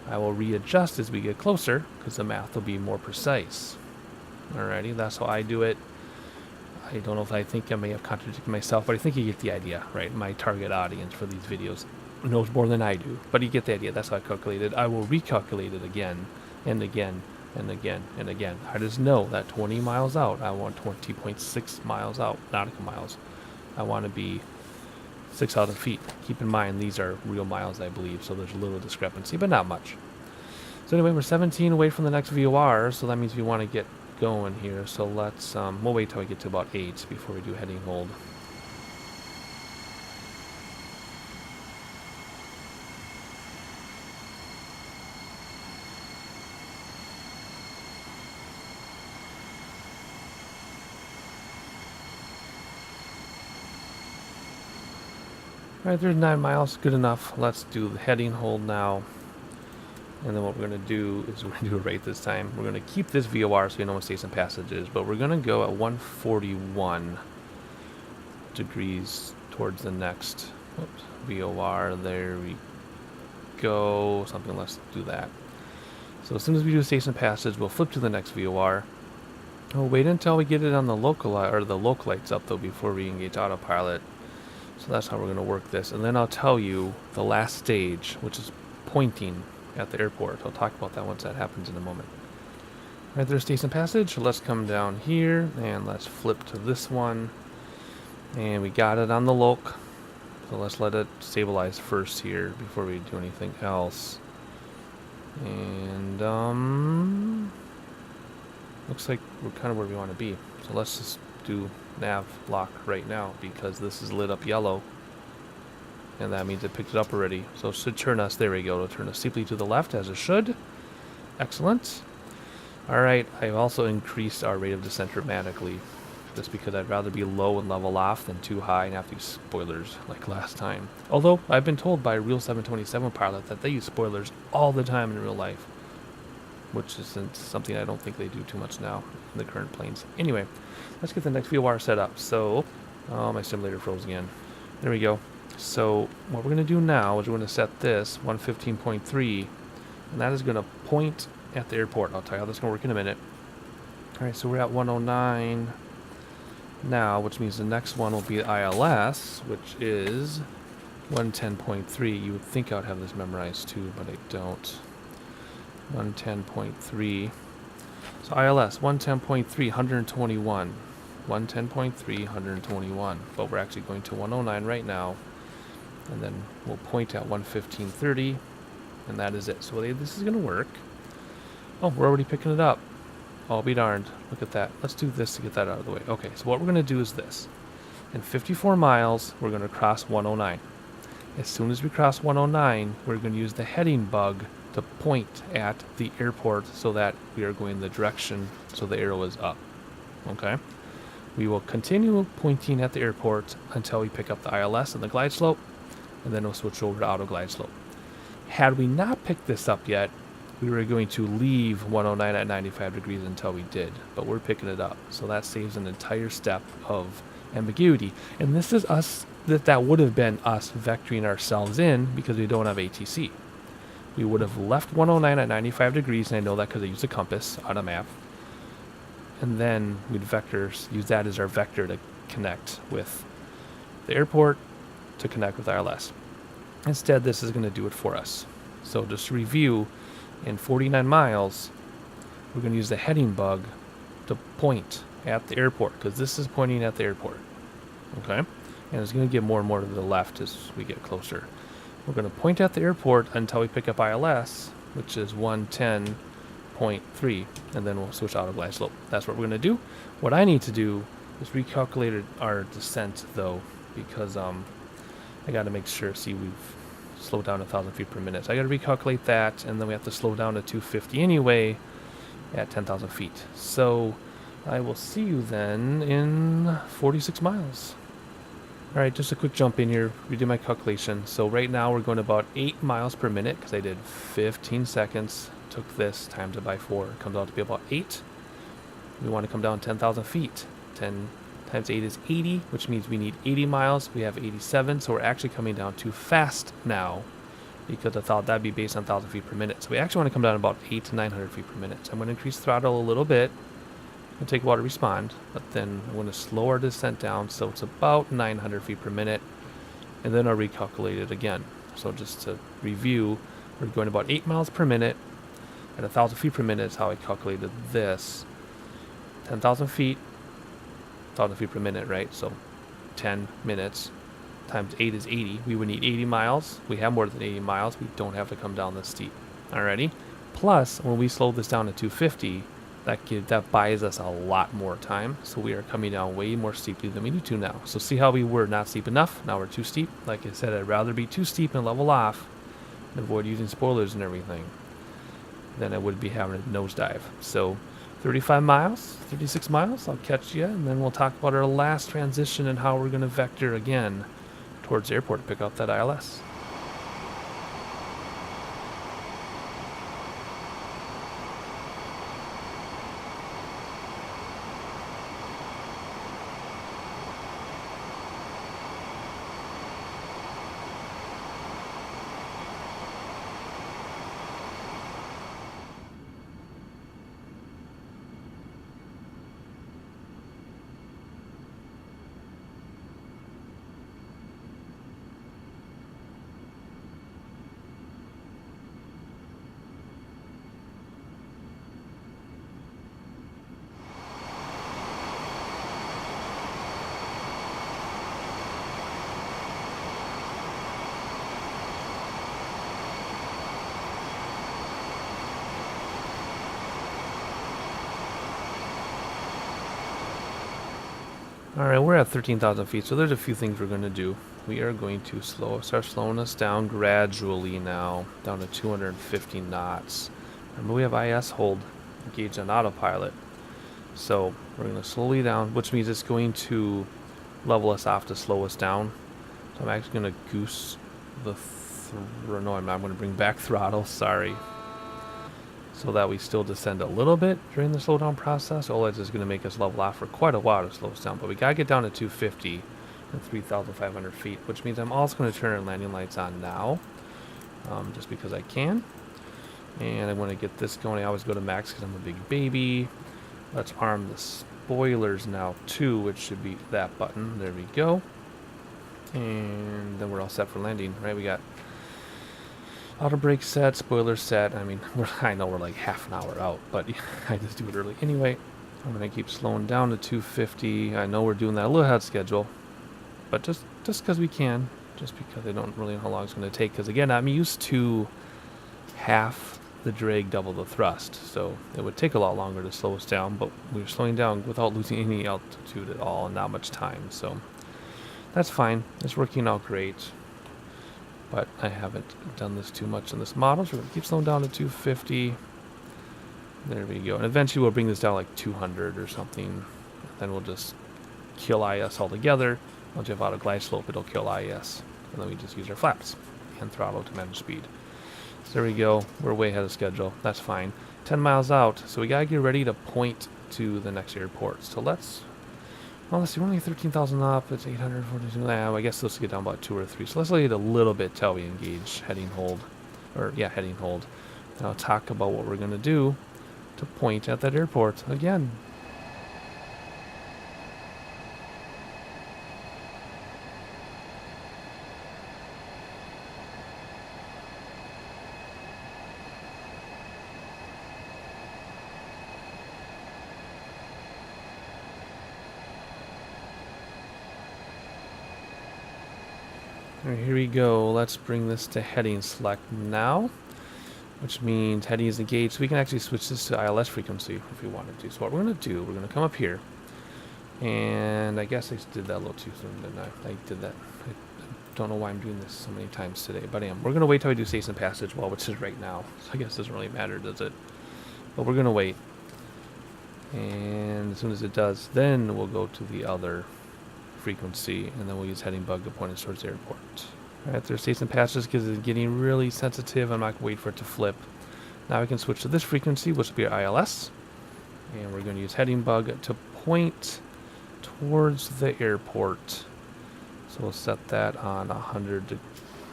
I will readjust as we get closer because the math will be more precise. Alrighty, that's how I do it. I don't know if I think I may have contradicted myself, but I think you get the idea, right? My target audience for these videos. knows more than I do, but you get the idea. That's how I calculated. I will recalculate it again and again and again and again. I just know that 20 miles out, I want 20.6 miles out, nautical miles. I want to be 6,000 feet. Keep in mind, these are real miles, I believe, so there's a little discrepancy, but not much. So anyway, we're 17 away from the next VOR, so that means we want to get going here. So let's, we'll wait till we get to about 8 before we do heading hold. Alright, there's 9 miles, good enough. Let's do the heading hold now. And then what we're going to do is we're going to do a rate this time. We're going to keep this VOR so you know what station passage is, but we're going to go at 141 degrees towards the next VOR. There we go. Something, let's do that. So as soon as we do station passage, we'll flip to the next VOR. We'll wait until we get it on the local, or the local lights up though, before we engage autopilot. So that's how we're going to work this. And then I'll tell you the last stage, which is pointing at the airport. I'll talk about that once that happens in a moment. Right, there's station passage. Let's come down here and let's flip to this one. And we got it on the loc. So let's let it stabilize first here before we do anything else. And looks like we're kind of where we want to be. So let's just do nav lock right now because this is lit up yellow. And that means it picked it up already. So it should turn us, there we go, it'll turn us steeply to the left as it should. Excellent. Alright, I've also increased our rate of descent dramatically. Just because I'd rather be low and level off than too high and have to use spoilers like last time. Although, I've been told by a real 727 pilot that they use spoilers all the time in real life. Which isn't something I don't think they do too much now in the current planes. Anyway, let's get the next VOR set up. So, oh, my simulator froze again. There we go. So what we're going to do now is we're going to set this 115.3, and that is going to point at the airport. I'll tell you how this is going to work in a minute. Alright, so we're at 109 now, which means the next one will be ILS, which is 110.3. You would think I would have this memorized too, but I don't. 110.3. So ILS, 110.3, 121. 110.3, 121. But we're actually going to 109 right now. And then we'll point at 115.30. And that is it. So this is going to work. Oh, we're already picking it up. I'll be darned. Look at that. Let's do this to get that out of the way. Okay, so what we're going to do is this. In 54 miles, we're going to cross 109. As soon as we cross 109, we're going to use the heading bug to point at the airport so that we are going the direction so the arrow is up. Okay? We will continue pointing at the airport until we pick up the ILS and the glide slope, and then we'll switch over to auto glide slope. Had we not picked this up yet, we were going to leave 109 at 95 degrees until we did, but we're picking it up. So that saves an entire step of ambiguity. And this is us, that would have been us vectoring ourselves in because we don't have ATC. We would have left 109 at 95 degrees, and I know that because I used a compass on a map. And then we'd use that as our vector to connect with the airport to connect with ILS. Instead, this is going to do it for us. So just to review, in 49 miles, we're going to use the heading bug to point at the airport, because this is pointing at the airport. Okay? And it's going to get more and more to the left as we get closer. We're going to point at the airport until we pick up ILS, which is 110.3, and then we'll switch auto glide slope. That's what we're going to do. What I need to do is recalculate our descent, though, because I got to make sure, see, we've slowed down 1,000 feet per minute. So I got to recalculate that, and then we have to slow down to 250 anyway at 10,000 feet. So I will see you then in 46 miles. Alright, just a quick jump in here, redo my calculation. So right now we're going about 8 miles per minute because I did 15 seconds. Took this, times it by 4. It comes out to be about 8. We want to come down 10,000 feet. 10 times 8 is 80, which means we need 80 miles. We have 87, so we're actually coming down too fast now because I thought that'd be based on 1,000 feet per minute. So we actually want to come down about 800 to 900 feet per minute. So I'm going to increase throttle a little bit. It'll take a while to respond, but then I'm going to slow our descent down so it's about 900 feet per minute, and then I'll recalculate it again. So just to review, we're going about 8 miles per minute at 1,000 feet per minute is how I calculated this. 10,000 feet, 1,000 feet per minute, right? So 10 minutes times 8 is 80. We would need 80 miles. We have more than 80 miles. We don't have to come down this steep. Alrighty. Plus, when we slow this down to 250, that buys us a lot more time. So we are coming down way more steeply than we need to now. So see how we were not steep enough? Now we're too steep. Like I said, I'd rather be too steep and level off and avoid using spoilers and everything than I would be having a nosedive. So 35 miles, 36 miles, I'll catch you, and then we'll talk about our last transition and how we're going to vector again towards the airport to pick up that ILS. Alright, we're at 13,000 feet, so there's a few things we're going to do. We are going to start slowing us down gradually now, down to 250 knots. Remember, we have IS hold engaged on autopilot. So we're going to slowly down, which means it's going to level us off to slow us down. So I'm actually going to goose the... no, I'm not. I'm going to bring back throttle, sorry. So that we still descend a little bit during the slowdown process. OLEDs is going to make us level off for quite a while to slow us down. But we got to get down to 250 and 3,500 feet, which means I'm also going to turn our landing lights on now, just because I can. And I want to get this going. I always go to max because I'm a big baby. Let's arm the spoilers now too, which should be that button. There we go. And then we're all set for landing, right? We got auto brake set, spoiler set. I mean, I know we're like half an hour out, but I just do it early anyway. I'm going to keep slowing down to 250. I know we're doing that a little ahead of schedule, but just because we can, just because I don't really know how long it's going to take. Because again, I'm used to half the drag, double the thrust, so it would take a lot longer to slow us down, but we're slowing down without losing any altitude at all and not much time, so that's fine. It's working out great. But I haven't done this too much in this model, so we're going to keep slowing down to 250. There we go. And eventually we'll bring this down like 200 or something. Then we'll just kill IS altogether. Once you have auto glide slope, it'll kill IS. And then we just use our flaps and throttle to manage speed. So there we go. We're way ahead of schedule. That's fine. 10 miles out, so we got to get ready to point to the next airport. So let's see, we're only 13,000 up, it's 842, I guess let's get down about 2 or 3. So let's leave it a little bit till we engage heading hold. Heading hold. And I'll talk about what we're going to do to point at that airport again. Alright, here we go. Let's bring this to heading select now, which means heading is engaged. So we can actually switch this to ILS frequency if we wanted to. So what we're going to do, we're going to come up here, and I guess I did that a little too soon, didn't I? I did that. I don't know why I'm doing this so many times today, but I am. We're going to wait till I do Station Passage, well, which is right now. So I guess it doesn't really matter, does it? But we're going to wait. And as soon as it does, then we'll go to the other frequency, and then we'll use heading bug to point us towards the airport. Alright, there's Station Passage because it's getting really sensitive. I'm not going to wait for it to flip. Now we can switch to this frequency, which will be our ILS. And we're going to use heading bug to point towards the airport. So we'll set that on 100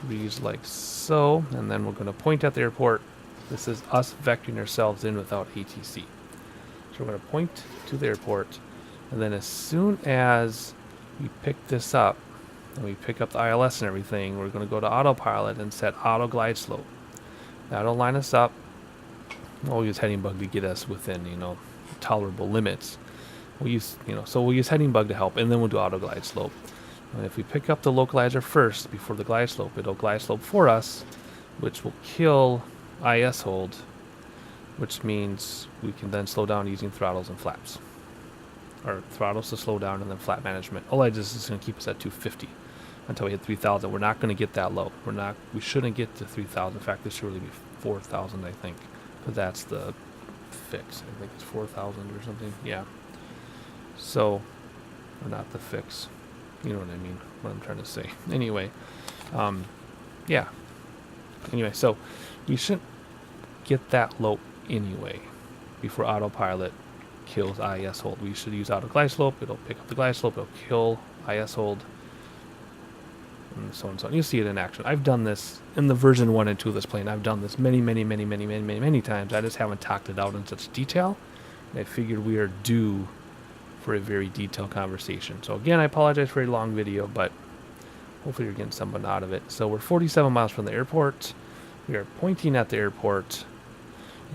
degrees like so. And then we're going to point at the airport. This is us vectoring ourselves in without ATC. So we're going to point to the airport. And then as soon as we pick this up, and we pick up the ILS and everything, we're going to go to autopilot and set auto glide slope. That'll line us up. We'll use heading bug to get us within, tolerable limits. We'll use heading bug to help, and then we'll do auto glide slope. And if we pick up the localizer first before the glide slope, it'll glide slope for us, which will kill IS hold, which means we can then slow down using throttles and flaps. Or throttles to slow down and then flap management. All I just is going to keep us at 250 until we hit 3,000. We're not going to get that low. We shouldn't get to 3,000. In fact, this should really be 4,000, I think, because that's the fix. I think it's 4,000 or something. Yeah. So, or not the fix. You know what I mean, what I'm trying to say. Anyway, yeah. Anyway, so we shouldn't get that low anyway before autopilot kills IS hold. We should use auto glide slope. It'll pick up the glide slope. It'll kill IS hold. And so on and so on. You see it in action. I've done this in the version 1 and 2 of this plane. I've done this many times. I just haven't talked it out in such detail. And I figured we are due for a very detailed conversation. So again, I apologize for a long video, but hopefully you're getting something out of it. So we're 47 miles from the airport. We are pointing at the airport,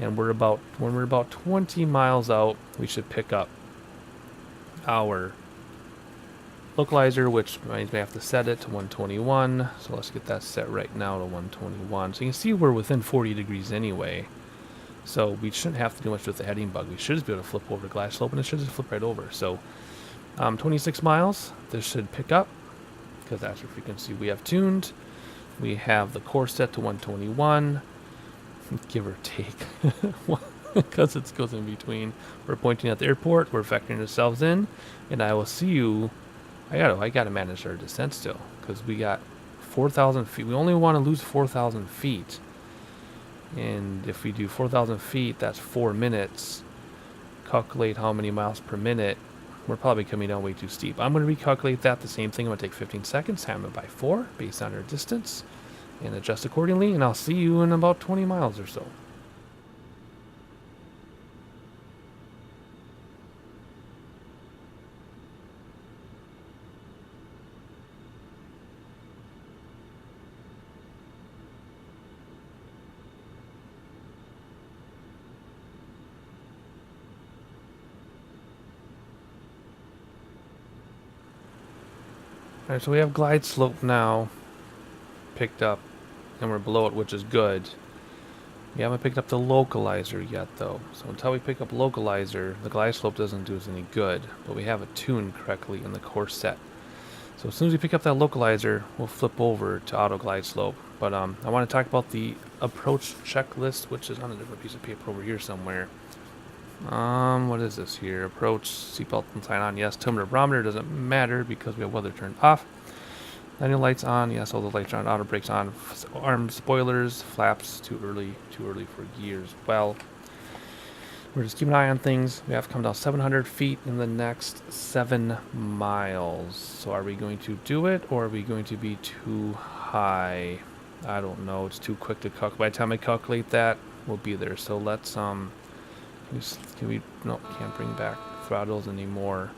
and when we're about 20 miles out, we should pick up our localizer, which means we have to set it to 121. So let's get that set right now to 121. So you can see we're within 40 degrees anyway. So we shouldn't have to do much with the heading bug. We should just be able to flip over the glide slope, and it should just flip right over. So 26 miles, this should pick up, because that's the frequency we have tuned. We have the course set to 121, give or take, because it goes in between. We're pointing at the airport, we're vectoring ourselves in, and I will see you. I gotta manage our descent still, because we got 4,000 feet. We only want to lose 4,000 feet. And if we do 4,000 feet, that's 4 minutes. Calculate how many miles per minute. We're probably coming down way too steep. I'm going to recalculate that. The same thing. I'm going to take 15 seconds, time it by 4 based on our distance, and adjust accordingly. And I'll see you in about 20 miles or so. Alright, so we have glide slope now picked up, and we're below it, which is good. We haven't picked up the localizer yet, though. So until we pick up localizer, the glide slope doesn't do us any good. But we have it tuned correctly in the course set. So as soon as we pick up that localizer, we'll flip over to auto glide slope. But I want to talk about the approach checklist, which is on a different piece of paper over here somewhere. What is this here? Approach, seatbelt and sign on. Yes, thermometer barometer doesn't matter because we have weather turned off. Landing lights on. Yes, all the lights are on. Auto brakes on. Arm spoilers, flaps. Too early for gears. Well, we're just keeping an eye on things. We have to come down 700 feet in the next 7 miles. So are we going to do it, or are we going to be too high? I don't know. It's too quick to calculate. By the time I calculate that, we'll be there. So let's no, can't bring back throttles anymore.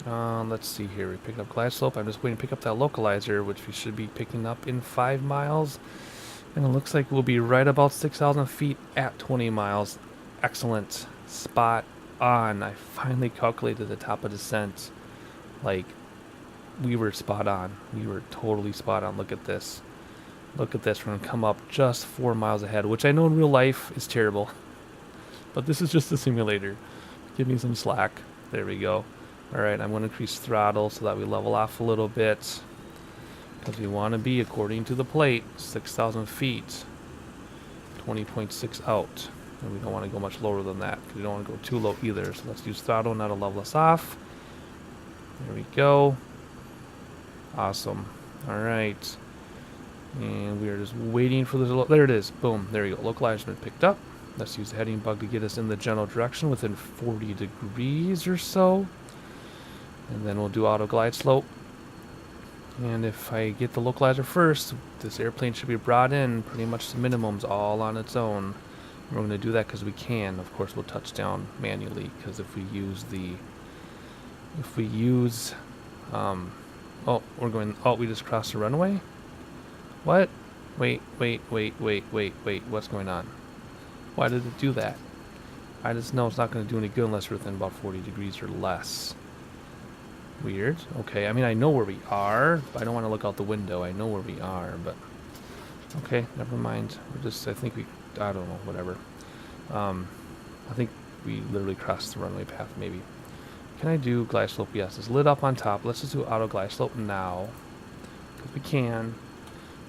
Let's see here. We picked up glide slope. I'm just waiting to pick up that localizer, which we should be picking up in 5 miles. And it looks like we'll be right about 6,000 feet at 20 miles. Excellent. Spot on. I finally calculated the top of descent. Like, we were spot on. We were totally spot on. Look at this. Look at this. We're going to come up just 4 miles ahead, which I know in real life is terrible. But this is just a simulator. Give me some slack. There we go. Alright, I'm going to increase throttle so that we level off a little bit. Because we want to be, according to the plate, 6,000 feet. 20.6 out. And we don't want to go much lower than that. Because we don't want to go too low either. So let's use throttle now to level us off. There we go. Awesome. Alright. And we are just waiting for this. There it is. Boom. There you go. Localizer been picked up. Let's use the heading bug to get us in the general direction within 40 degrees or so. And then we'll do auto glide slope. And if I get the localizer first, this airplane should be brought in pretty much the minimums all on its own. We're going to do that because we can. Of course, we'll touch down manually, because if we use Oh, we're going. Oh, we just crossed the runway? What? Wait. What's going on? Why did it do that? I just know it's not going to do any good unless we're within about 40 degrees or less. Weird. Okay, I mean, I know where we are, but I don't want to look out the window. I know where we are, but... Okay, never mind. We're just, I think we... I don't know, whatever. I think we literally crossed the runway path, maybe. Can I do glide slope? Yes, it's lit up on top. Let's just do auto glide slope now. Because we can.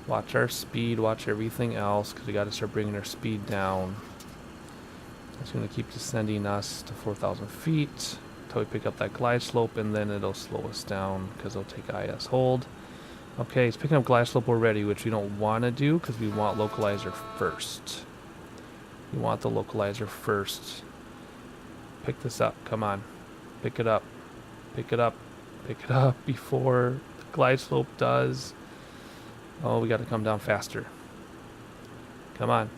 Watch our speed, watch everything else, because we got to start bringing our speed down. It's going to keep descending us to 4,000 feet until we pick up that glide slope, and then it'll slow us down because it'll take IS hold. Okay, it's picking up glide slope already, which we don't want to do because we want localizer first. We want the localizer first. Pick this up. Come on. Pick it up. Pick it up. Pick it up before the glide slope does. Oh, we got to come down faster. Come on.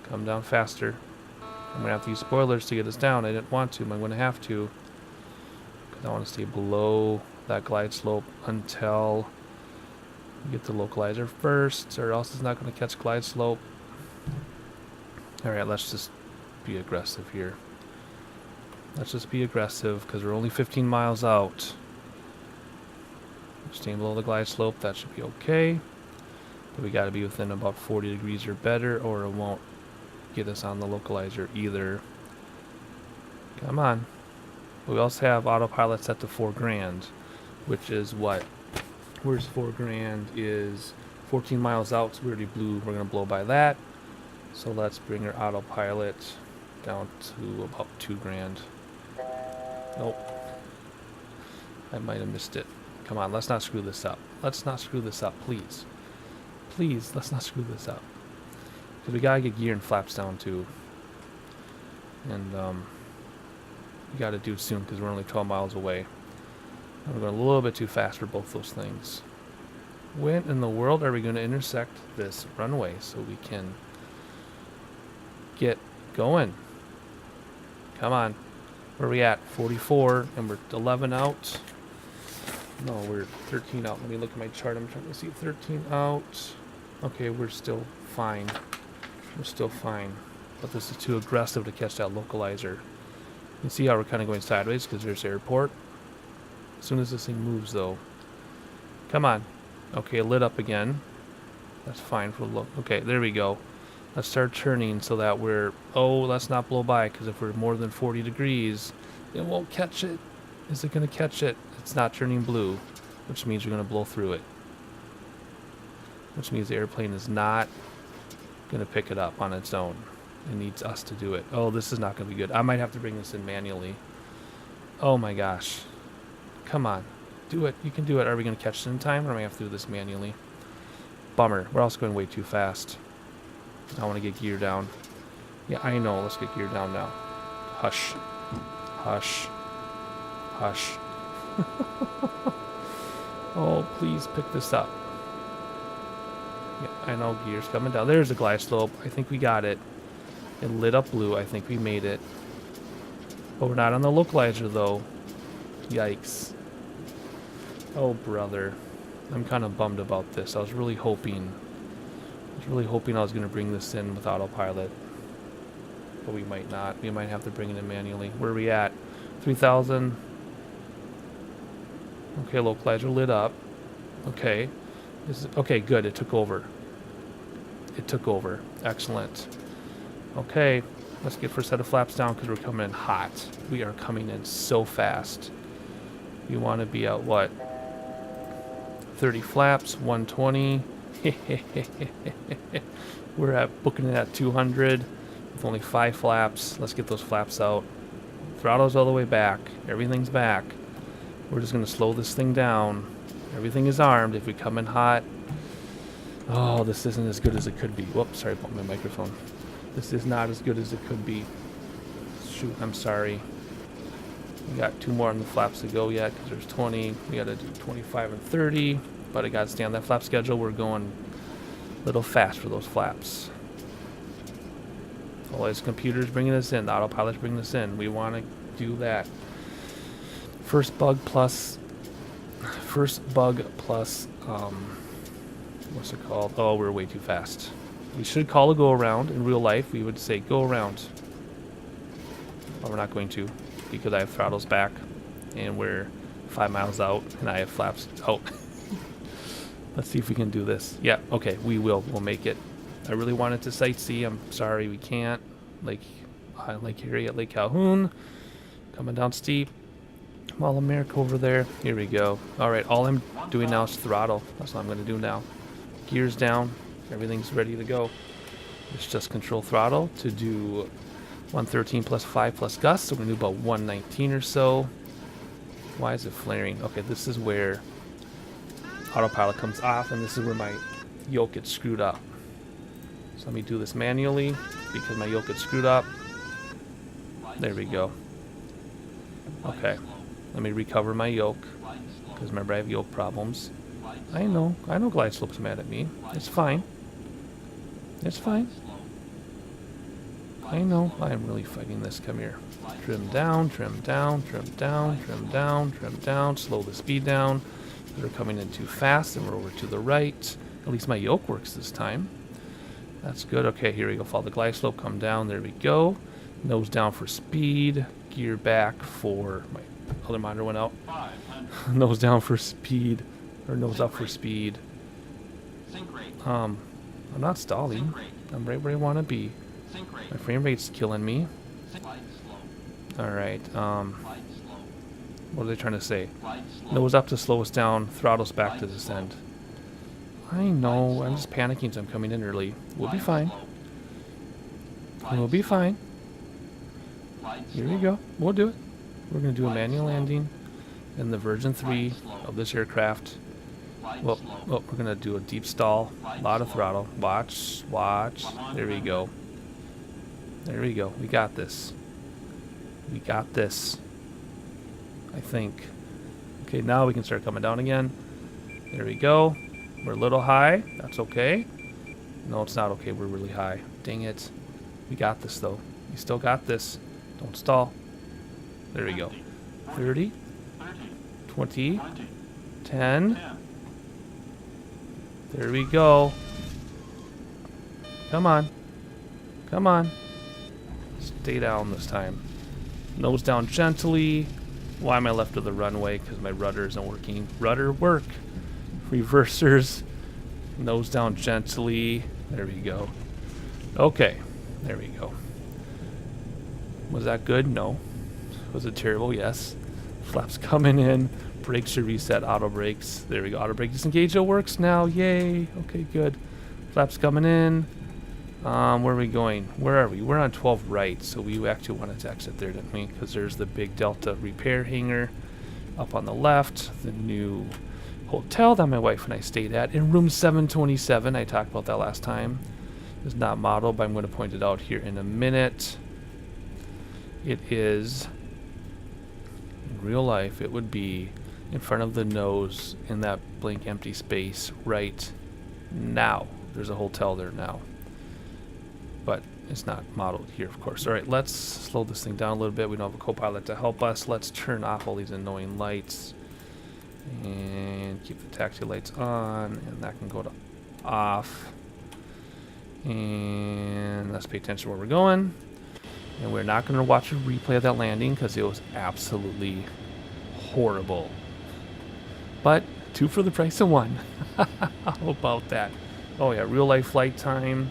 Come down faster. I'm going to have to use spoilers to get us down. I didn't want to, but I'm going to have to. Because I want to stay below that glide slope until we get the localizer first, or else it's not going to catch glide slope. Alright, let's just be aggressive here. Let's just be aggressive, because we're only 15 miles out. Staying below the glide slope, that should be okay. But we got to be within about 40 degrees or better, or it won't get us on the localizer either. Come on. But we also have autopilot set to 4 grand, which is what? Where's 4 grand is 14 miles out, so we already blew. We're going to blow by that. So let's bring our autopilot down to about 2 grand. Nope. I might have missed it. Come on, let's not screw this up. Let's not screw this up, please. Please, let's not screw this up. Because we gotta get gear and flaps down too. And we gotta do it soon because we're only 12 miles away. And we're going a little bit too fast for both those things. When in the world are we going to intersect this runway so we can get going? Come on. Where are we at? 44, and we're 11 out. No, we're 13 out. Let me look at my chart. I'm trying to see 13 out. Okay, we're still fine. We're still fine. But this is too aggressive to catch that localizer. You can see how we're kind of going sideways because there's airport. As soon as this thing moves, though. Come on. Okay, lit up again. That's fine for look. Okay, there we go. Let's start turning so that we're... Oh, let's not blow by, because if we're more than 40 degrees, it won't catch it. Is it going to catch it? It's not turning blue, which means we're going to blow through it. Which means the airplane is not going to pick it up on its own. It needs us to do it. Oh, this is not going to be good. I might have to bring this in manually. Oh my gosh. Come on. Do it. You can do it. Are we going to catch it in time, or am I have to do this manually? Bummer. We're also going way too fast. I want to get gear down. Yeah, I know. Let's get gear down now. Hush. Hush. Hush. Oh, please pick this up. Yeah, I know gear's coming down. There's a glide slope. I think we got it. It lit up blue. I think we made it. But we're not on the localizer, though. Yikes. Oh, brother. I'm kind of bummed about this. I was really hoping I was going to bring this in with autopilot. But we might not. We might have to bring it in manually. Where are we at? 3,000. Okay, localizer lit up. Okay. Okay, good. It took over. It took over. Excellent. Okay. Let's get first set of flaps down because we're coming in hot. We are coming in so fast. You want to be at what? 30 flaps, 120. We're at booking it at 200 with only 5 flaps. Let's get those flaps out. Throttle's all the way back. Everything's back. We're just going to slow this thing down. Everything is armed. If we come in hot... Oh, this isn't as good as it could be. Whoops, sorry about my microphone. This is not as good as it could be. Shoot, I'm sorry. We got 2 more on the flaps to go yet because there's 20. We got to do 25 and 30. But I got to stay on that flap schedule. We're going a little fast for those flaps. All these computers bringing us in. The autopilot's bringing us in. We want to do that. First bug plus First bug plus, what's it called? Oh, we're way too fast. We should call a go around. In real life, we would say go around. But we're not going to, because I have throttles back, and we're 5 miles out, and I have flaps out. Let's see if we can do this. Yeah, okay, we will. We'll make it. I really wanted to sightsee. I'm sorry we can't. Lake Erie at Lake Calhoun. Coming down steep. Mall of America over there. Here we go. Alright, all I'm doing now is throttle. That's what I'm going to do now. Gears down. Everything's ready to go. It's just control throttle to do 113 plus 5 plus gust. So we're going to do about 119 or so. Why is it flaring? Okay, this is where autopilot comes off, and this is where my yoke gets screwed up. So let me do this manually because my yoke gets screwed up. There we go. Okay, let me recover my yoke because remember I have yoke problems. I know glide slope's mad at me. It's fine. It's fine. I know. I am really fighting this. Come here. Trim down, trim down, trim down, trim down, trim down. Slow the speed down. They're coming in too fast, and we're over to the right. At least my yoke works this time. That's good. Okay, here we go. Follow the glide slope. Come down. There we go. Nose down for speed. Gear back for... My other monitor went out. Nose down for speed. Or nose up for speed. I'm not stalling. I'm right where I want to be. My frame rate's killing me. Alright, what are they trying to say? Nose up to slow us down, throttles back to descend. I know, I'm just panicking, so I'm coming in early. We'll be fine. We'll be fine. Here we go. We'll do it. We're going to do a manual landing in the version 3 of this aircraft. Well, we're going to do a deep stall. A lot of throttle. Watch, watch. There we go. There we go. We got this. We got this. I think. Okay, now we can start coming down again. There we go. We're a little high. That's okay. No, it's not okay. We're really high. Dang it. We got this, though. We still got this. Don't stall. There we go. 30. 20. 10. There we go. Come on. Come on. Stay down this time. Nose down gently. Why am I left of the runway? Because my rudder isn't working. Rudder work. Reversers. Nose down gently. There we go. Okay. There we go. Was that good? No. Was it terrible? Yes. Flaps coming in. Brakes should reset. Auto brakes. There we go. Auto brake disengage. It works now. Yay. Okay, good. Flaps coming in. Where are we going? Where are we? We're on 12 right, so we actually wanted to exit there, didn't we? Because there's the big Delta repair hangar up on the left. The new hotel that my wife and I stayed at in room 727. I talked about that last time. It's not modeled, but I'm going to point it out here in a minute. It is, in real life, it would be in front of the nose in that blank empty space right now. There's a hotel there now. But it's not modeled here, of course. All right, let's slow this thing down a little bit. We don't have a co-pilot to help us. Let's turn off all these annoying lights and keep the taxi lights on, and that can go to off. And let's pay attention to where we're going. And we're not going to watch a replay of that landing because it was absolutely horrible. But 2 for the price of 1. How about that? Oh yeah, real life flight time.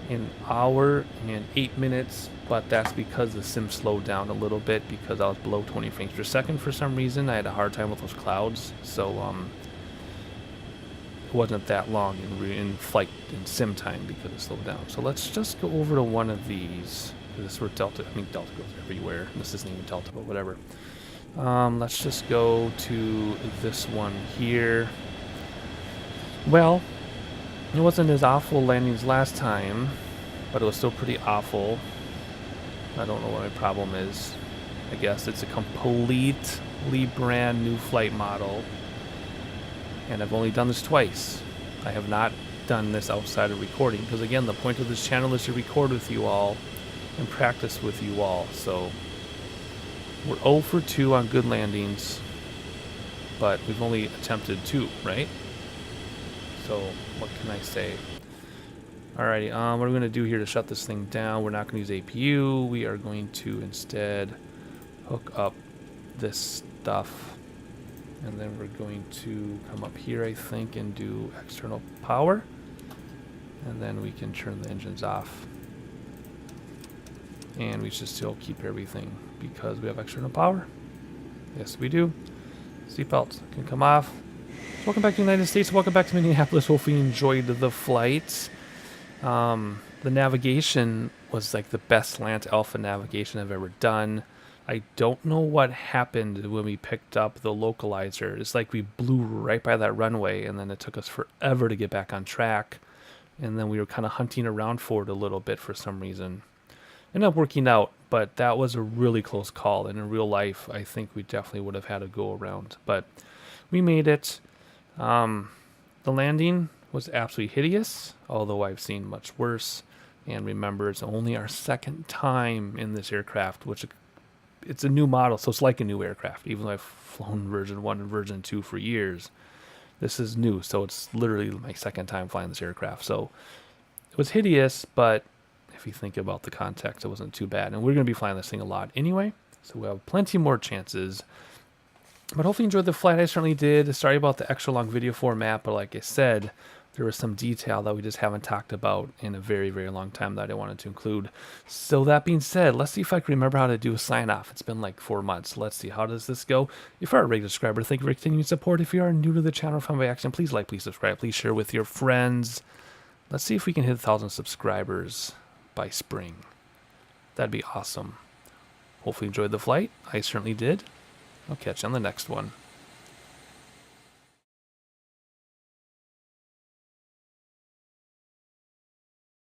An hour and 8 minutes, but that's because the sim slowed down a little bit because I was below 20 frames per second for some reason. I had a hard time with those clouds, so it wasn't that long in flight in sim time because it slowed down. So let's just go over to one of these. This is where Delta, I mean Delta goes everywhere. This isn't even Delta, but whatever. Let's just go to this one here. Well, it wasn't as awful landings last time, but it was still pretty awful. I don't know what my problem is. I guess it's a completely brand new flight model. And I've only done this twice. I have not done this outside of recording, because again, the point of this channel is to record with you all and practice with you all. So we're 0 for 2 on good landings. but we've only attempted 2, right? So what can I say? Alrighty, what are we going to do here to shut this thing down? We're not going to use APU. We are going to instead hook up this stuff. And then we're going to come up here, I think, and do external power. And then we can turn the engines off. And we should still keep everything because we have external power. Yes, we do. Seatbelts can come off. Welcome back to the United States. Welcome back to Minneapolis. Hopefully you enjoyed the flight. The navigation was like the best Lant Alpha navigation I've ever done. I don't know what happened when we picked up the localizer. It's like we blew right by that runway, and then it took us forever to get back on track. And then we were kind of hunting around for it a little bit for some reason. Ended up working out, but that was a really close call. And in real life, I think we definitely would have had a go around. But we made it. The landing was absolutely hideous, although I've seen much worse. And remember, it's only our second time in this aircraft, which it's a new model, so it's like a new aircraft. Even though I've flown version 1 and version 2 for years, this is new, so it's literally my second time flying this aircraft. So it was hideous, but if you think about the context, it wasn't too bad. And we're going to be flying this thing a lot anyway, so we'll have plenty more chances. But hopefully you enjoyed the flight. I certainly did. Sorry about the extra long video format, but like I said, there was some detail that we just haven't talked about in a very, very long time that I wanted to include. So that being said, let's see if I can remember how to do a sign off. It's been like 4 months. Let's see, how does this go? If you are a regular subscriber, thank you for continuing support. If you are new to the channel, found by accident, please like, please subscribe, please share with your friends. Let's see if we can hit 1,000 subscribers by spring. That'd be awesome. Hopefully you enjoyed the flight. I certainly did. I'll catch you on the next one.